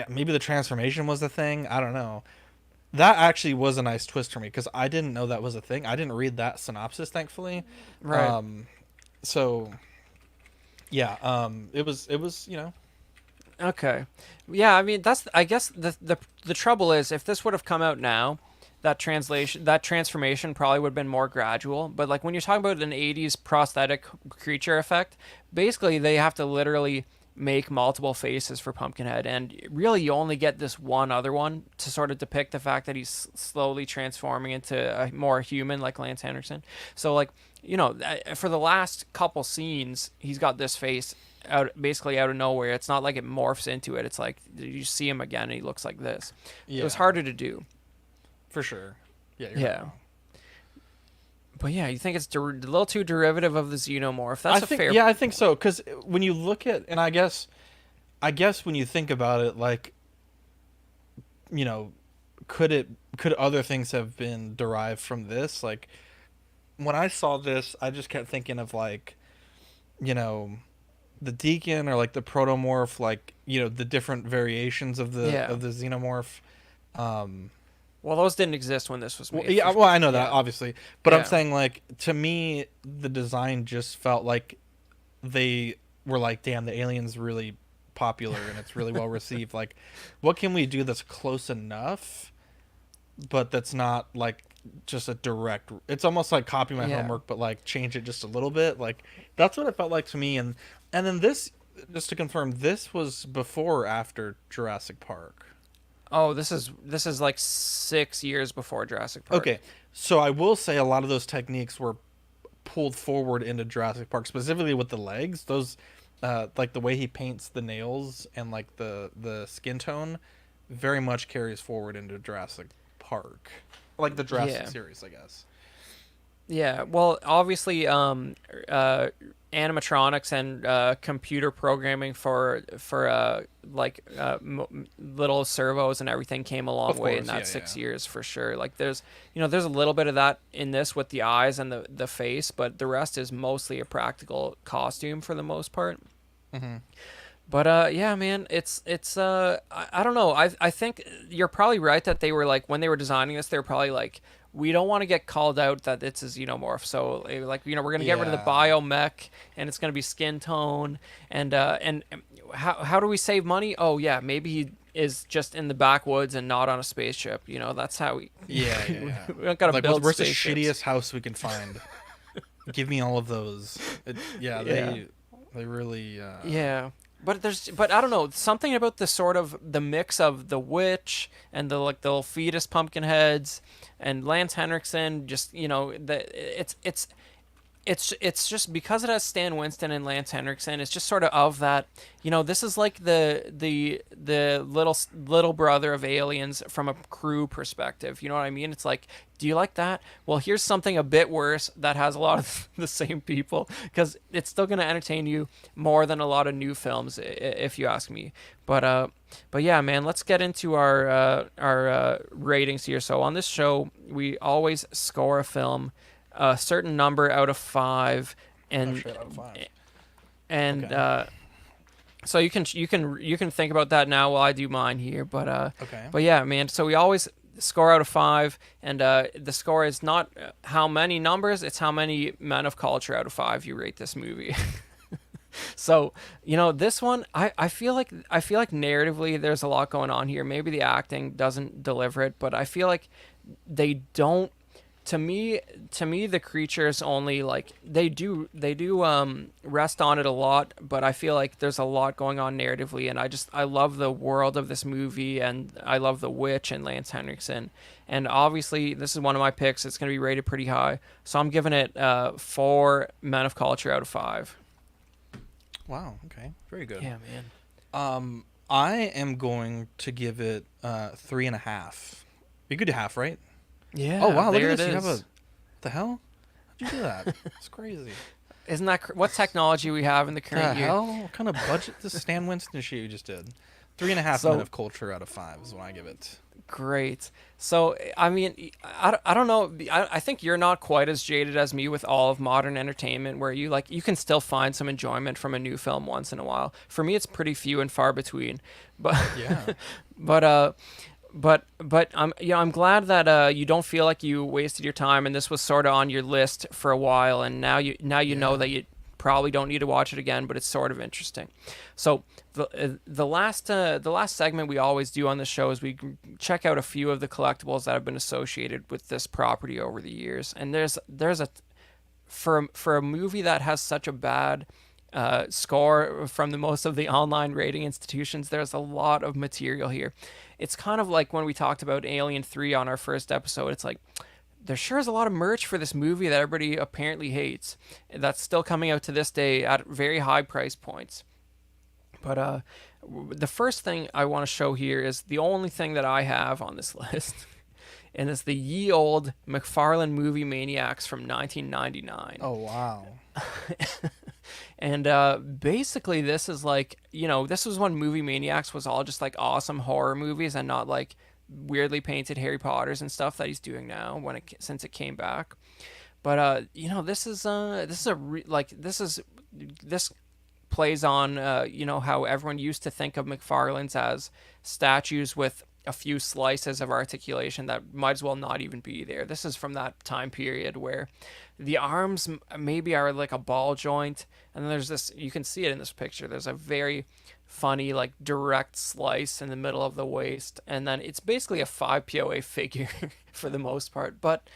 maybe the transformation was the thing, I don't know. That actually was a nice twist for me because I didn't know that was a thing. I didn't read that synopsis thankfully. Right. So it was, Okay. Yeah, I mean I guess the trouble is if this would have come out now, that transformation probably would have been more gradual. But like when you're talking about an 80s prosthetic creature effect, basically they have to literally make multiple faces for Pumpkinhead, and really you only get this one other one to sort of depict the fact that he's slowly transforming into a more human like Lance Henriksen. So like, for the last couple scenes, he's got this face basically out of nowhere. It's not like it morphs into it. It's like you see him again and he looks like this. yeah, It was harder to do. for sure. Yeah, you're Yeah. right. But yeah, you think it's a little too derivative of the xenomorph. That's a fair. Yeah, I think so. Because when you look at, and I guess when you think about it, like, could other things have been derived from this? Like, when I saw this, I just kept thinking of like, the deacon or like the protomorph, like the different variations of the Yeah. xenomorph. Well, those didn't exist when this was made. Yeah, well, I know that Yeah. obviously, but Yeah. I'm saying like to me, the design just felt like they were like, damn, the alien's really popular and it's really well received. Like, what can we do that's close enough, but that's not like just a direct? It's almost like copy my Yeah. homework, but like change it just a little bit. Like that's what it felt like to me. And then this, just to confirm, this was before or after Jurassic Park. Oh, this is like 6 years before Jurassic Park. Okay, so I will say a lot of those techniques were pulled forward into Jurassic Park, specifically with the legs. Those, like the way he paints the nails and like the skin tone, very much carries forward into Jurassic Park, like the Jurassic Yeah. series, I guess. Yeah, well, obviously, animatronics and computer programming for little servos and everything came a long Of way in course, that yeah, 6 years for sure. Like there's a little bit of that in this with the eyes and the face, but the rest is mostly a practical costume for the most part. Mm-hmm. But yeah, man, it's I don't know. I think you're probably right that they were like when they were designing this, they were probably like, we don't want to get called out that it's a xenomorph, so like we're gonna get rid of the Yeah. biomech and it's gonna be skin tone and how do we save money? Oh yeah, maybe he is just in the backwoods and not on a spaceship. That's how we. Yeah. We don't gotta Like, build where's the spaceships. shittiest house we can find? Give me all of those. Yeah. They really. Yeah. But I don't know, something about the sort of the mix of the witch and the little fetus pumpkin heads and Lance Henriksen, just it's it's just because it has Stan Winston and Lance Henriksen. It's just sort of that. This is like the little brother of Aliens from a crew perspective. You know what I mean? It's like, do you like that? Well, here's something a bit worse that has a lot of the same people, because it's still going to entertain you more than a lot of new films, if you ask me. But yeah, man, let's get into our ratings here. So on this show, we always score a film a certain number out of 5, and shit, out of 5. and Okay. so you can think about that now while I do mine here. Okay. But yeah, man. So we always score out of 5, and the score is not how many numbers; it's how many men of culture out of 5 you rate this movie. So, this one, I feel like narratively there's a lot going on here. Maybe the acting doesn't deliver it, but I feel like they don't. To me, the creatures only, like, they do rest on it a lot, but I feel like there's a lot going on narratively, and I love the world of this movie, and I love the witch and Lance Henriksen, and obviously this is one of my picks. It's going to be rated pretty high, so I'm giving it 4 men of culture out of 5. Wow. Okay. Very good. Yeah, man. I am going to give it 3.5. You could do half, right? Yeah. Oh wow! Look there at this. it You have a. is. The hell? How'd you do that? It's crazy. Isn't that what technology we have in the The current year? hell? What kind of budget this Stan Winston shit you just did? 3.5 So- men of culture out of 5 is what I give it. Great. So, I mean, I don't know. I think you're not quite as jaded as me with all of modern entertainment, where you can still find some enjoyment from a new film once in a while. For me, it's pretty few and far between. But Yeah. but I'm glad that you don't feel like you wasted your time, and this was sort of on your list for a while, and now you know Yeah. that you probably don't need to watch it again, but it's sort of interesting. So the last segment we always do on the show is we check out a few of the collectibles that have been associated with this property over the years, and there's a for a movie that has such a bad score from most of the online rating institutions, there's a lot of material here. It's kind of like when we talked about Alien 3 on our first episode. It's like, there sure is a lot of merch for this movie that everybody apparently hates. That's still coming out to this day at very high price points. But the first thing I want to show here is the only thing that I have on this list, and it's the ye old McFarlane Movie Maniacs from 1999. Oh wow. And basically, this is like, this was when Movie Maniacs was all just like awesome horror movies, and not like weirdly painted Harry Potters and stuff that he's doing now since it came back. But this plays on how everyone used to think of McFarlane's as statues with a few slices of articulation that might as well not even be there. This is from that time period where the arms maybe are like a ball joint, and then there's this, you can see it in this picture, there's a very funny like direct slice in the middle of the waist, and then it's basically a 5 POA figure for the most part, but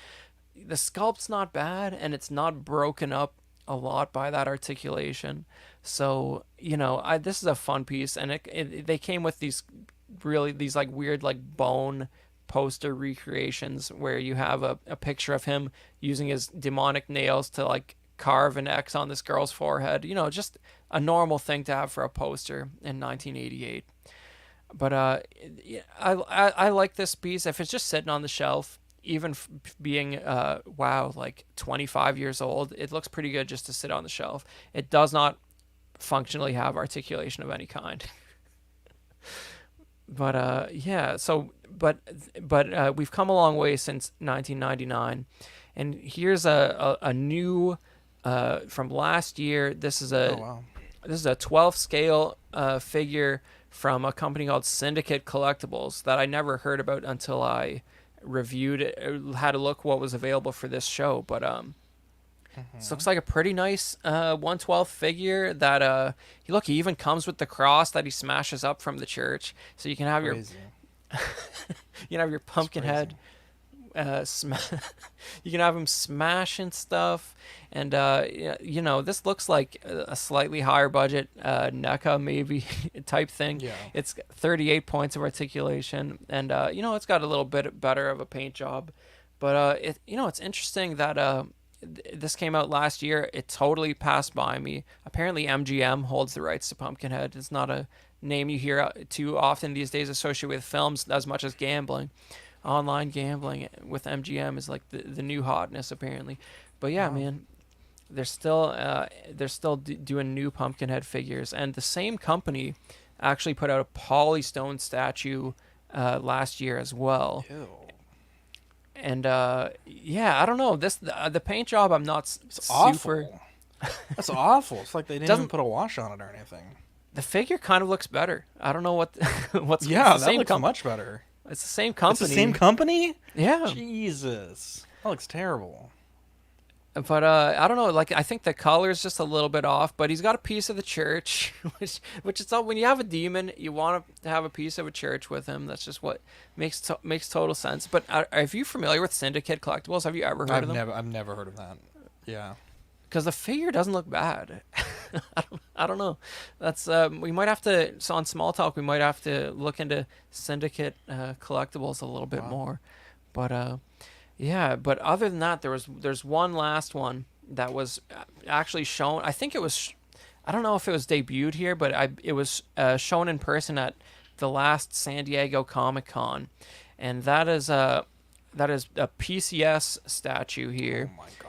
the sculpt's not bad, and it's not broken up a lot by that articulation. So this is a fun piece, and they came with these like weird like bone poster recreations where you have a picture of him using his demonic nails to like carve an X on this girl's forehead. Just a normal thing to have for a poster in 1988. But yeah, I like this piece. If it's just sitting on the shelf, even being like 25 years old, it looks pretty good just to sit on the shelf. It does not functionally have articulation of any kind. But yeah, so but we've come a long way since 1999, and here's a new from last year. This is Oh wow. this is a 12 scale figure from a company called Syndicate Collectibles that I never heard about until I reviewed it, had a look what was available for this show. But this looks like a pretty nice 1/12 figure that he even comes with the cross that he smashes up from the church, so you can have Crazy. your Pumpkinhead. You can have him smashing stuff, and this looks like a slightly higher budget NECA maybe type thing. Yeah. It's 38 points of articulation, and it's got a little bit better of a paint job, but it's interesting that this came out last year. It totally passed by me. Apparently, MGM holds the rights to Pumpkinhead. It's not a name you hear too often these days associated with films as much as gambling. Online gambling with MGM is like the new hotness apparently. But yeah, Wow. man, they're still doing new Pumpkinhead figures, and the same company actually put out a Polystone statue last year as well. Ew. And yeah, I don't know. The paint job, I'm not It's super. awful. That's awful. It's like they didn't even Doesn't put a wash on it or anything. The figure kind of looks better. I don't know what what's Yeah, it's the that same looks much better. It's the same It's company. the same company? Yeah, Jesus. That looks terrible. but I don't know. Like I think the color's just a little bit off. But he's got a piece of the church, which is all. When you have a demon, you want to have a piece of a church with him. That's just what makes total sense. But are you familiar with Syndicate Collectibles? Have you ever heard of them? I've never heard of that. Yeah. Because the figure doesn't look bad. I don't know. That's we might have to. So on Small Talk, we might have to look into Syndicate Collectibles a little bit Wow. more. But yeah. But other than that, there's one last one that was actually shown. I think it was. I don't know if it was debuted here, but it was shown in person at the last San Diego Comic Con, and that is a PCS statue here. Oh my god.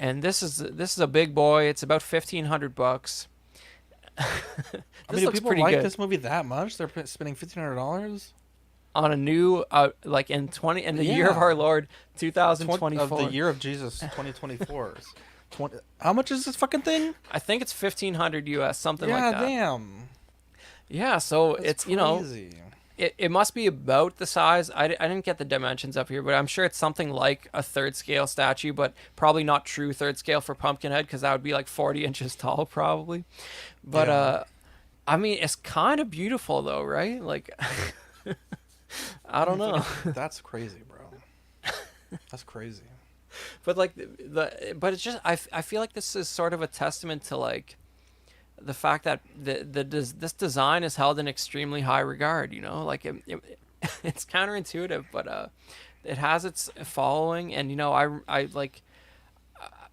And this is a big boy. It's about $1,500. I This mean, do looks people pretty like good this movie that much? They're spending $1,500 on a new like in the year of Yeah. our Lord of 2024. the year of Jesus 2024. How much is this fucking thing? I think it's 1,500 US, something Yeah, like that. damn. Yeah, so That's it's crazy. it must be about the size. I didn't get the dimensions up here, but I'm sure it's something like a third scale statue, but probably not true third scale for Pumpkinhead because that would be like 40 inches tall probably. But Yeah. I mean, it's kind of beautiful though, right? Like, I don't know. That's crazy, bro. That's crazy. But like but it's just I feel like this is sort of a testament to like the fact that this design is held in extremely high regard, you know, like it's counterintuitive, but it has its following, and you know, I like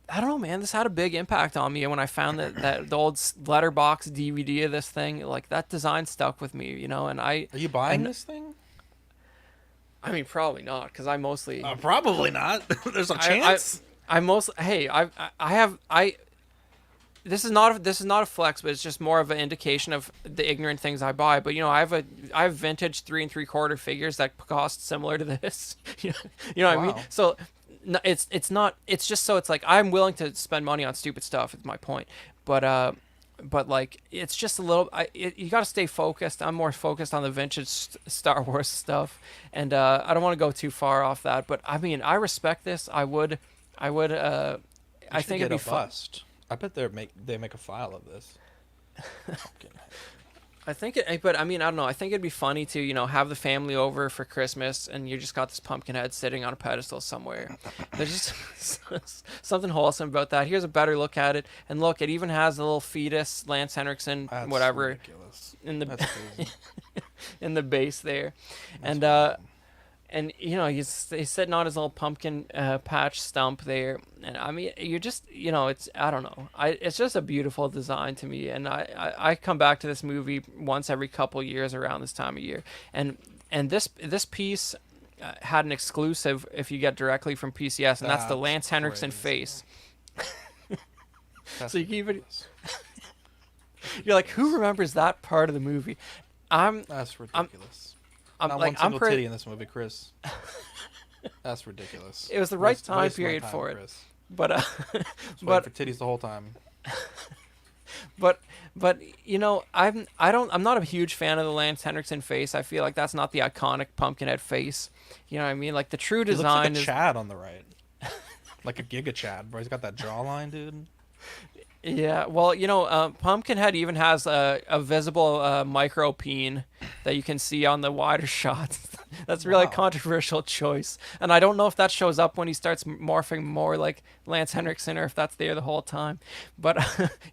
I don't know, man, this had a big impact on me, and when I found that the old letterbox DVD of this thing, like that design stuck with me, you know, and Are you buying I- this thing? I mean, probably not, because I mostly Probably not. There's a I- chance. I most hey I have this is not a flex, but it's just more of an indication of the ignorant things I buy. But you know, I have vintage 3 3/4 figures that cost similar to this. You know what I mean? Wow. So it's not, it's just so it's like I'm willing to spend money on stupid stuff. Is my point. But like it's just a little. You got to stay focused. I'm more focused on the vintage Star Wars stuff, and I don't want to go too far off that. But I mean, I respect this. I would. I You should think get it'd be a fun. bust. I bet they make a file of this. Pumpkinhead. I think it, but I mean, I don't know. I think it'd be funny to, you know, have the family over for Christmas and you just got this Pumpkinhead sitting on a pedestal somewhere. There's just something wholesome about that. Here's a better look at it. And look, it even has a little fetus, Lance Henriksen, That's whatever, ridiculous. in the That's crazy. in the base there. That's And wild. and you know, he's sitting on his little pumpkin patch stump there, and I mean, you just, you know, it's, I don't know, it's just a beautiful design to me, and I come back to this movie once every couple years around this time of year, and this piece had an exclusive if you get directly from PCS, and that's the That's Lance Henriksen crazy. face. That's so you can even- ridiculous. You're like, who remembers that part of the movie? That's ridiculous. I'm Not like, one single pretty. titty in this movie, Chris. That's ridiculous. It was the right Waste time my period time, for it. Chris. But Just waiting but for titties the whole time. But you know, I'm not a huge fan of the Lance Henriksen face. I feel like that's not the iconic Pumpkinhead face. You know what I mean? Like the true He looks like design a is Chad on the right. Like a Giga Chad, bro. He's got that jawline, dude. yeah. Well, you know, Pumpkinhead even has a visible micro peen that you can see on the wider shots. That's really a Wow. controversial choice, and I don't know if that shows up when he starts morphing more like Lance Henriksen or if that's there the whole time. But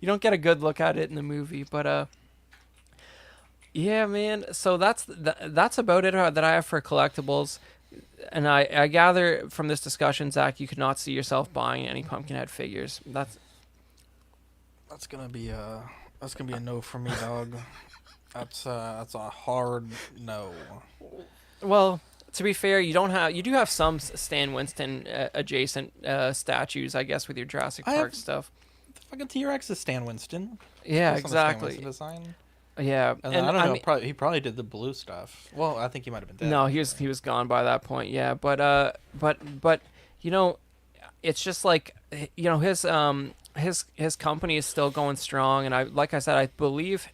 you don't get a good look at it in the movie. But yeah, man. So that's about it that I have for collectibles. And I gather from this discussion, Zach, you could not see yourself buying any Pumpkinhead figures. That's gonna be a no for me, dog. That's a hard no. Well, to be fair, you do have some Stan Winston adjacent statues, I guess, with your Jurassic I Park have stuff. the fucking T-Rex is Stan Winston. Yeah, That's not a Stan exactly. Winston design. Yeah, And then, I don't know. mean, He probably did the blue stuff. Well, I think he might have been dead. no, actually. he was gone by that point. Yeah, but you know, it's just like his company is still going strong, and like I said, I believe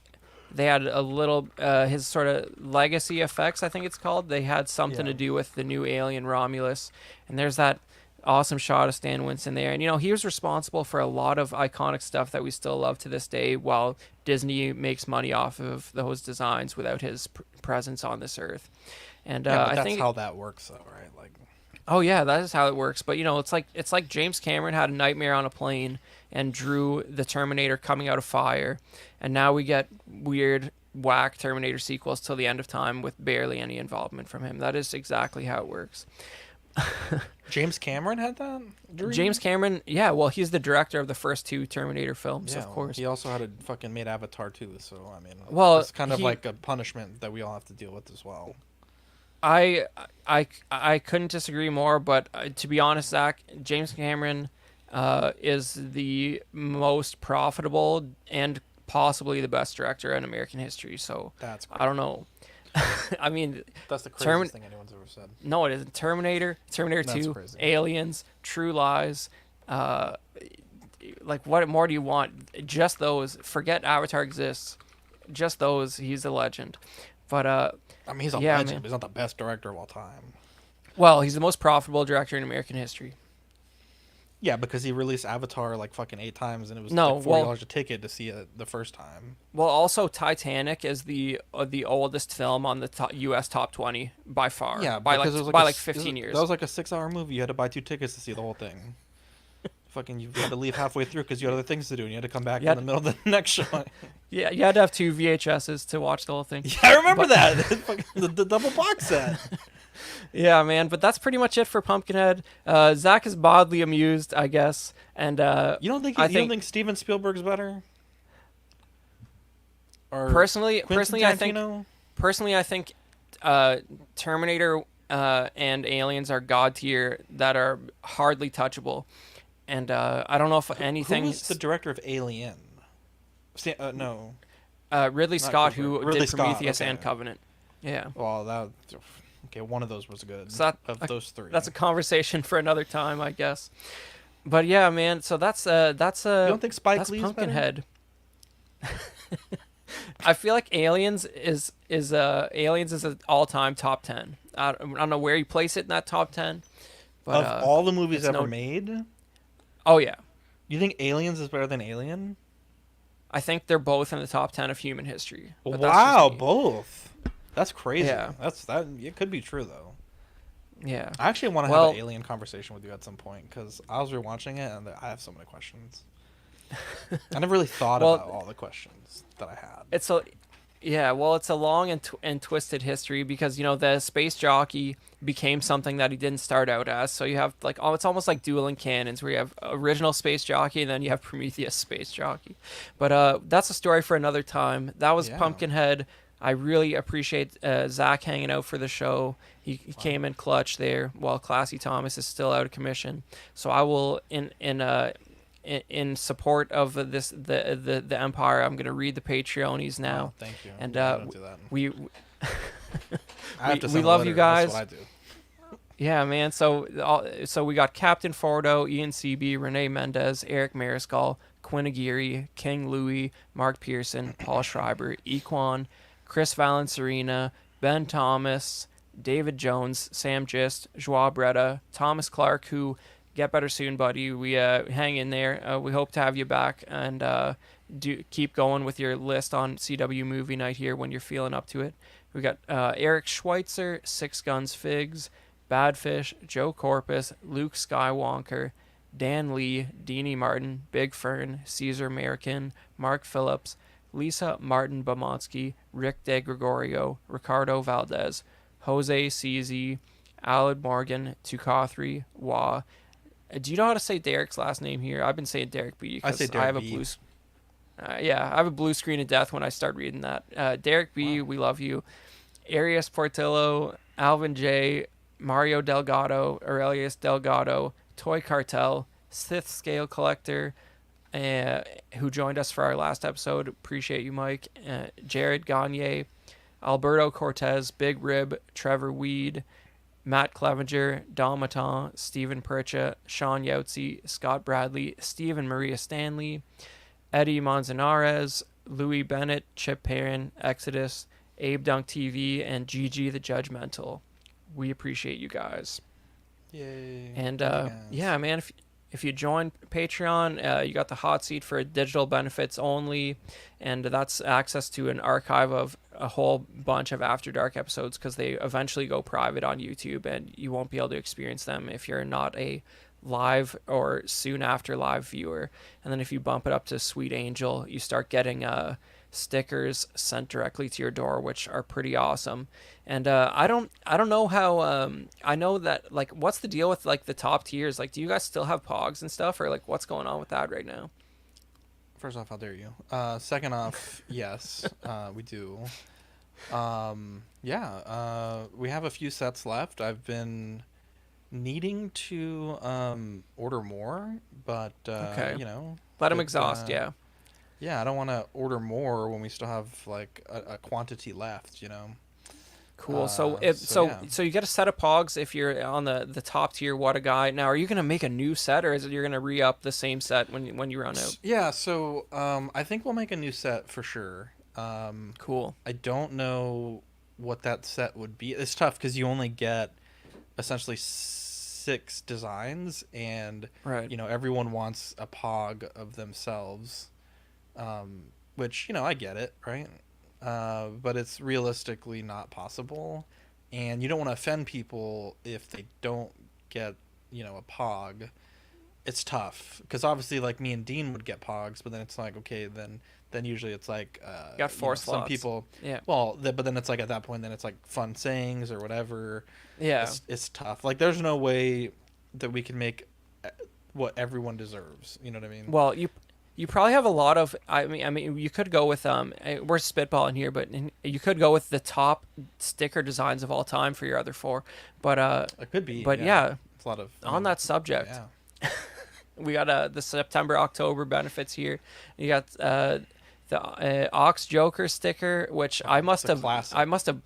they had a little his sort of legacy effects, I think it's called. They had something Yeah. to do with the new alien Romulus, and there's that awesome shot of Stan Winston there. And he was responsible for a lot of iconic stuff that we still love to this day, while Disney makes money off of those designs without his presence on this earth. And Yeah, but I that's think how that works, though, right? Like, oh yeah, that is how it works. But it's like James Cameron had a nightmare on a plane and drew the Terminator coming out of fire, and now we get weird whack Terminator sequels till the end of time with barely any involvement from him. That is exactly how it works. James Cameron had that dream? James Cameron, yeah, well, he's the director of the first two Terminator films, Yeah, of course. He also had a fucking made Avatar too, so I mean, Well, it's kind of like a punishment that we all have to deal with as well. I couldn't disagree more, but to be honest, Zach, James Cameron is the most profitable and possibly the best director in American history. So That's I don't know. I mean, That's the craziest Termin- thing anyone's ever said. no, it isn't. Terminator That's 2, crazy. Aliens, True Lies. Like, what more do you want? Just those. Forget Avatar exists. Just those. He's a legend. But I mean, he's a yeah, legend, man. but he's not the best director of all time. well, he's the most profitable director in American history. Yeah, because he released Avatar like fucking 8 times, and it was No, like well- $40 a ticket to see it the first time. Well, also Titanic is the oldest film on the U.S. top 20 by far. Yeah, by because it was by a like s- 15 years. That was like a 6-hour movie. You had to buy 2 tickets to see the whole thing. Fucking, you had to leave halfway through because you had other things to do, and you had to come back Yeah. in the middle of the next show. Yeah, you had to have 2 VHSs to watch the whole thing. Yeah, I remember that. Fucking the double box set. Yeah, man. But that's pretty much it for Pumpkinhead. Zach is mildly amused, I guess, and You don't think I you don't think Steven Spielberg's better? Or personally, Quentin Tarantino? personally, I think Terminator and Aliens are god tier that are hardly touchable, and I don't know if anything. Who was the director of Alien? No. Ridley not Scott, who Spielberg. Ridley did Scott, Prometheus okay. and Covenant. Yeah. Well, okay. One of those was good. So of those 3, That's a conversation for another time, I guess. But yeah, man. So that's You don't think Spike that's Lee's better? Pumpkinhead. I feel like Aliens is an all-time top 10. I don't know where you place it in that top 10, but Of all the movies it's ever no- made, oh yeah, you think Aliens is better than Alien? I think they're both in the top 10 of human history. but that's Wow, just me. both. That's crazy. Yeah. That. It could be true though. Yeah. I actually want to Well- have an Alien conversation with you at some point because I was rewatching it and I have so many questions. I never really thought Well, about all the questions that I had. It's a long and twisted history because the space jockey became something that he didn't start out as. So you have it's almost like dueling canons where you have original space jockey and then you have Prometheus space jockey. But that's a story for another time. That was Yeah. Pumpkinhead. I really appreciate Zach hanging out for the show. He came in clutch there while Classy Thomas is still out of commission. So I will in support of the Empire, I'm going to read the Patreonies now. Oh, thank you. And I don't do that. we I have to we send a love letter. you guys. That's what I do. yeah, man. So we got Captain Fordo, Ian CB, Renee Mendez, Eric Mariscal, Quinn Aguirre, King Louie, Mark Pearson, Paul Schreiber, Equan, Chris Valencerina, Ben Thomas, David Jones, Sam Gist, Joao Bretta, Thomas Clark, who get better soon, buddy. We hang in there. We hope to have you back and do keep going with your list on CW Movie Night here when you're feeling up to it. We got Eric Schweitzer, Six Guns Figs, Badfish, Joe Corpus, Luke Skywalker, Dan Lee, Deanie Martin, Big Fern, Caesar American, Mark Phillips, Lisa Martin Bomonsky, Rick De Gregorio, Ricardo Valdez, Jose CZ, Alad Morgan, Tukathri, Wah. Do you know how to say Derek's last name here? I've been saying Derek B I say because I Derek have a B. blue. Yeah, I have a blue screen of death when I start reading that. Derek B, Wow. we love you. Arias Portillo, Alvin J, Mario Delgado, Aurelius Delgado, Toy Cartel, Sith Scale Collector, who joined us for our last episode. Appreciate you, Mike. Jared Gagne, Alberto Cortez, Big Rib, Trevor Weed, Matt Clevenger, Don Matan, Stephen Percha, Sean Yotzi, Scott Bradley, Stephen Maria Stanley, Eddie Manzanares, Louis Bennett, Chip Perrin, Exodus, Abe Dunk TV, and Gigi the Judgmental. We appreciate you guys. Yay. And Thank you guys. yeah, man, if you join Patreon, you got the hot seat for digital benefits only, and that's access to an archive of a whole bunch of After Dark episodes because they eventually go private on YouTube, and you won't be able to experience them if you're not a live or soon after live viewer. And then if you bump it up to Sweet Angel, you start getting stickers sent directly to your door, which are pretty awesome. And I don't know how I know that, like, what's the deal with like the top tiers? Like, do you guys still have pogs and stuff, or like what's going on with that right now? First off, how dare you? Second off, yes, we do. Yeah, we have a few sets left. I've been needing to order more, but Okay, you know, let them it, exhaust. Yeah, yeah, I don't want to order more when we still have like a quantity left, you know. cool. So if So so yeah. so you get a set of pogs if you're on the top tier. What a guy! Now, are you gonna make a new set, or is it you're gonna re up the same set when you run out? Yeah, so I think we'll make a new set for sure. Cool. I don't know what that set would be. It's tough because you only get essentially 6 designs, and Right. you know everyone wants a pog of themselves, which you know I get it, right? But it's realistically not possible, and you don't want to offend people if they don't get a pog. It's tough because obviously like me and Dean would get pogs, but then it's like okay, then usually it's like You got four some slots. people, Yeah. well but then it's like at that point then it's like fun sayings or whatever. Yeah. It's tough. Like there's no way that we can make what everyone deserves. You know what I mean? Well, you probably have a lot of. I mean, you could go with we're spitballing here, but you could go with the top sticker designs of all time for your other four. But It could be. but Yeah. yeah, It's a lot of. I on mean, that subject, yeah. we got the September October benefits here. You got the Ox Joker sticker, which I must It's a have. classic. I must have.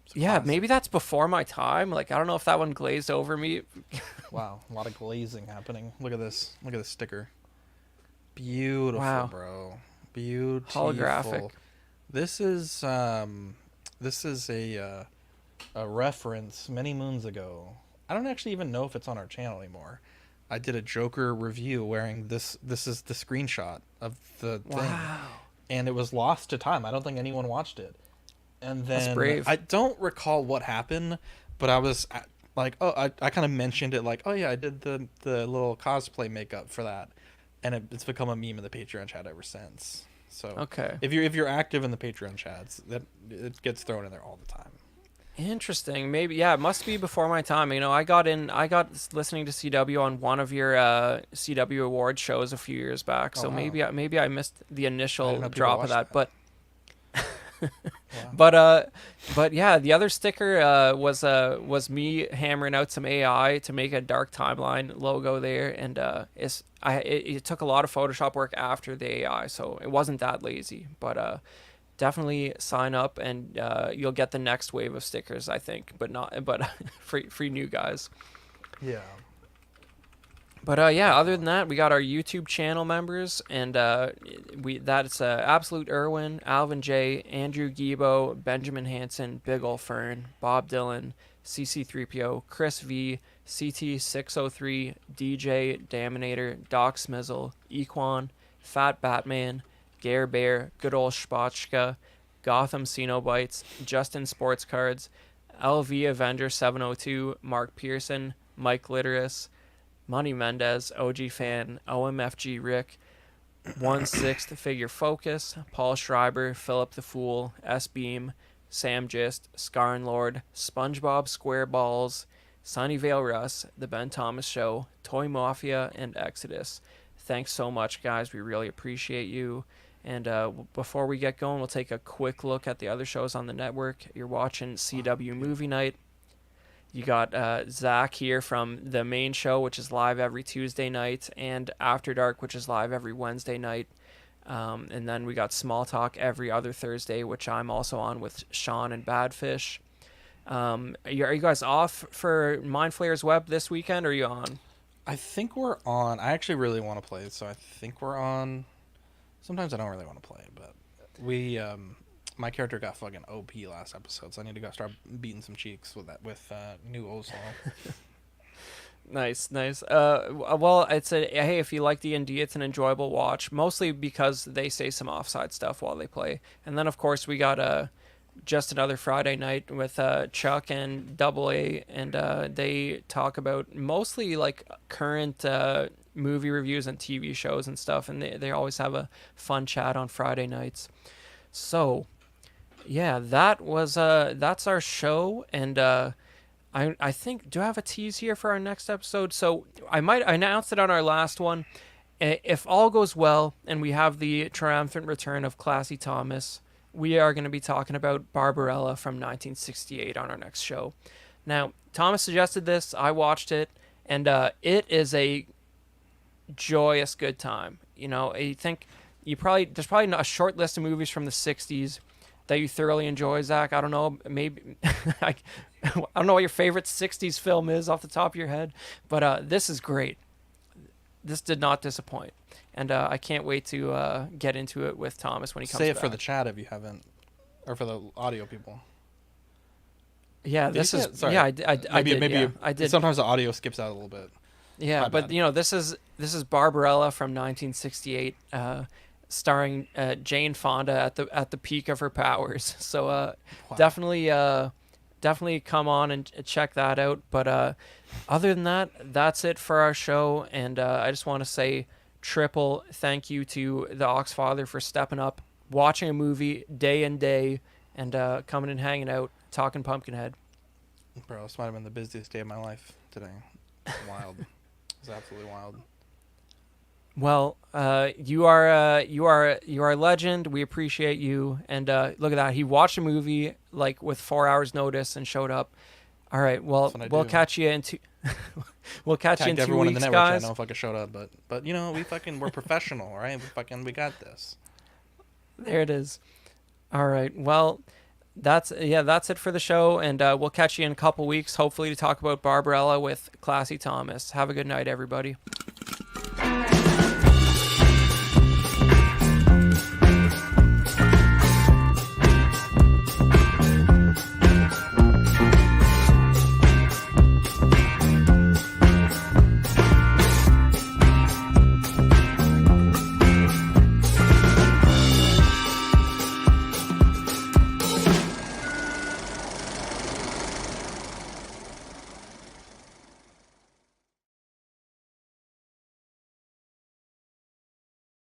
It's a Yeah, classic. maybe that's before my time. Like, I don't know if that one glazed over me. Wow, a lot of glazing happening. Look at this. Look at this sticker. Beautiful, Wow. bro. Beautiful. Holographic. This is a reference many moons ago. I don't actually even know if it's on our channel anymore. I did a Joker review wearing this. This is the screenshot of the thing, Wow. and it was lost to time. I don't think anyone watched it. And That's then brave. I don't recall what happened, but I was like, oh, I kind of mentioned it, like, oh yeah, I did the little cosplay makeup for that, and it's become a meme in the Patreon chat ever since. So Okay. if you're active in the Patreon chats, that it gets thrown in there all the time. Interesting. Maybe, yeah, it must be before my time. You know, I got listening to CW on one of your CW award shows a few years back. Oh So wow, maybe I missed the I didn't initial know people drop of watched that. that. But Wow. but yeah, the other sticker was me hammering out some AI to make a Dark Timeline logo there, and it took a lot of Photoshop work after the AI, so it wasn't that lazy. But definitely sign up, and you'll get the next wave of stickers, I think, but free new guys. Yeah. But yeah, other than that, we got our YouTube channel members, and that's Absolute Irwin, Alvin J, Andrew Gibo, Benjamin Hansen, Big Ol' Fern, Bob Dylan, CC3PO, Chris V, CT603, DJ Daminator, Doc Smizzle, Equan, Fat Batman, Gare Bear, Good Ol' Spotchka, Gotham Cenobites, Justin Sports Cards, LV Avenger 702, Mark Pearson, Mike Litteris, Money Mendez, OG Fan, OMFG Rick, 1/6 Figure Focus, Paul Schreiber, Philip the Fool, S Beam, Sam Gist, Scarn Lord, SpongeBob SquareBalls, Sunnyvale Russ, The Ben Thomas Show, Toy Mafia, and Exodus. Thanks so much, guys. We really appreciate you. And before we get going, we'll take a quick look at the other shows on the network. You're watching CW Movie Night. You got Zach here from the main show, which is live every Tuesday night, and After Dark, which is live every Wednesday night. And then we got Small Talk every other Thursday, which I'm also on with Sean and Badfish. Are you guys off for Mind Flayer's Web this weekend, or are you on? I think we're on. I actually really want to play it, so I think we're on. Sometimes I don't really want to play it, but my character got fucking OP last episode, so I need to go start beating some cheeks with that new Ozol. Nice. Well, hey, if you like D&D, it's an enjoyable watch, mostly because they say some offside stuff while they play. And then, of course, we got just another Friday night with Chuck and Double A, and they talk about mostly like current movie reviews and TV shows and stuff, and they always have a fun chat on Friday nights. So, yeah, that's our show, and I think, do I have a tease here for our next episode? So I announced it on our last one. If all goes well and we have the triumphant return of Classy Thomas, we are going to be talking about Barbarella from 1968 on our next show. Now, Thomas suggested this. I watched it, and it is a joyous good time. You know, I think there's probably a short list of movies from the 60s that you thoroughly enjoy, Zach. I don't know, maybe I don't know what your favorite 60s film is off the top of your head, but this is great. This did not disappoint, and I can't wait to get into it with Thomas when he comes back. Say it for the chat if you haven't, or for the audio people. Yeah, this is. Sorry. Yeah, I did. I did. Sometimes the audio skips out a little bit. Yeah, but you know, this is Barbarella from 1968. Starring Jane Fonda at the peak of her powers. So wow. Definitely come on and check that out. But other than that, that's it for our show. And I just want to say triple thank you to the Oxfather for stepping up, watching a movie day and day, and coming and hanging out, talking Pumpkinhead. Bro, this might have been the busiest day of my life today. Wild. It was absolutely wild. Well, you are a legend. We appreciate you. And look at that. He watched a movie like with 4 hours notice and showed up. All right. Well, we'll catch you in 2 we'll catch you in 2 everyone weeks, in the network guys. I know if I could showed up, but you know, we're professional, right? We got this. There it is. All right. Well, that's it for the show, and we'll catch you in a couple weeks, hopefully to talk about Barbarella with Classy Thomas. Have a good night, everybody.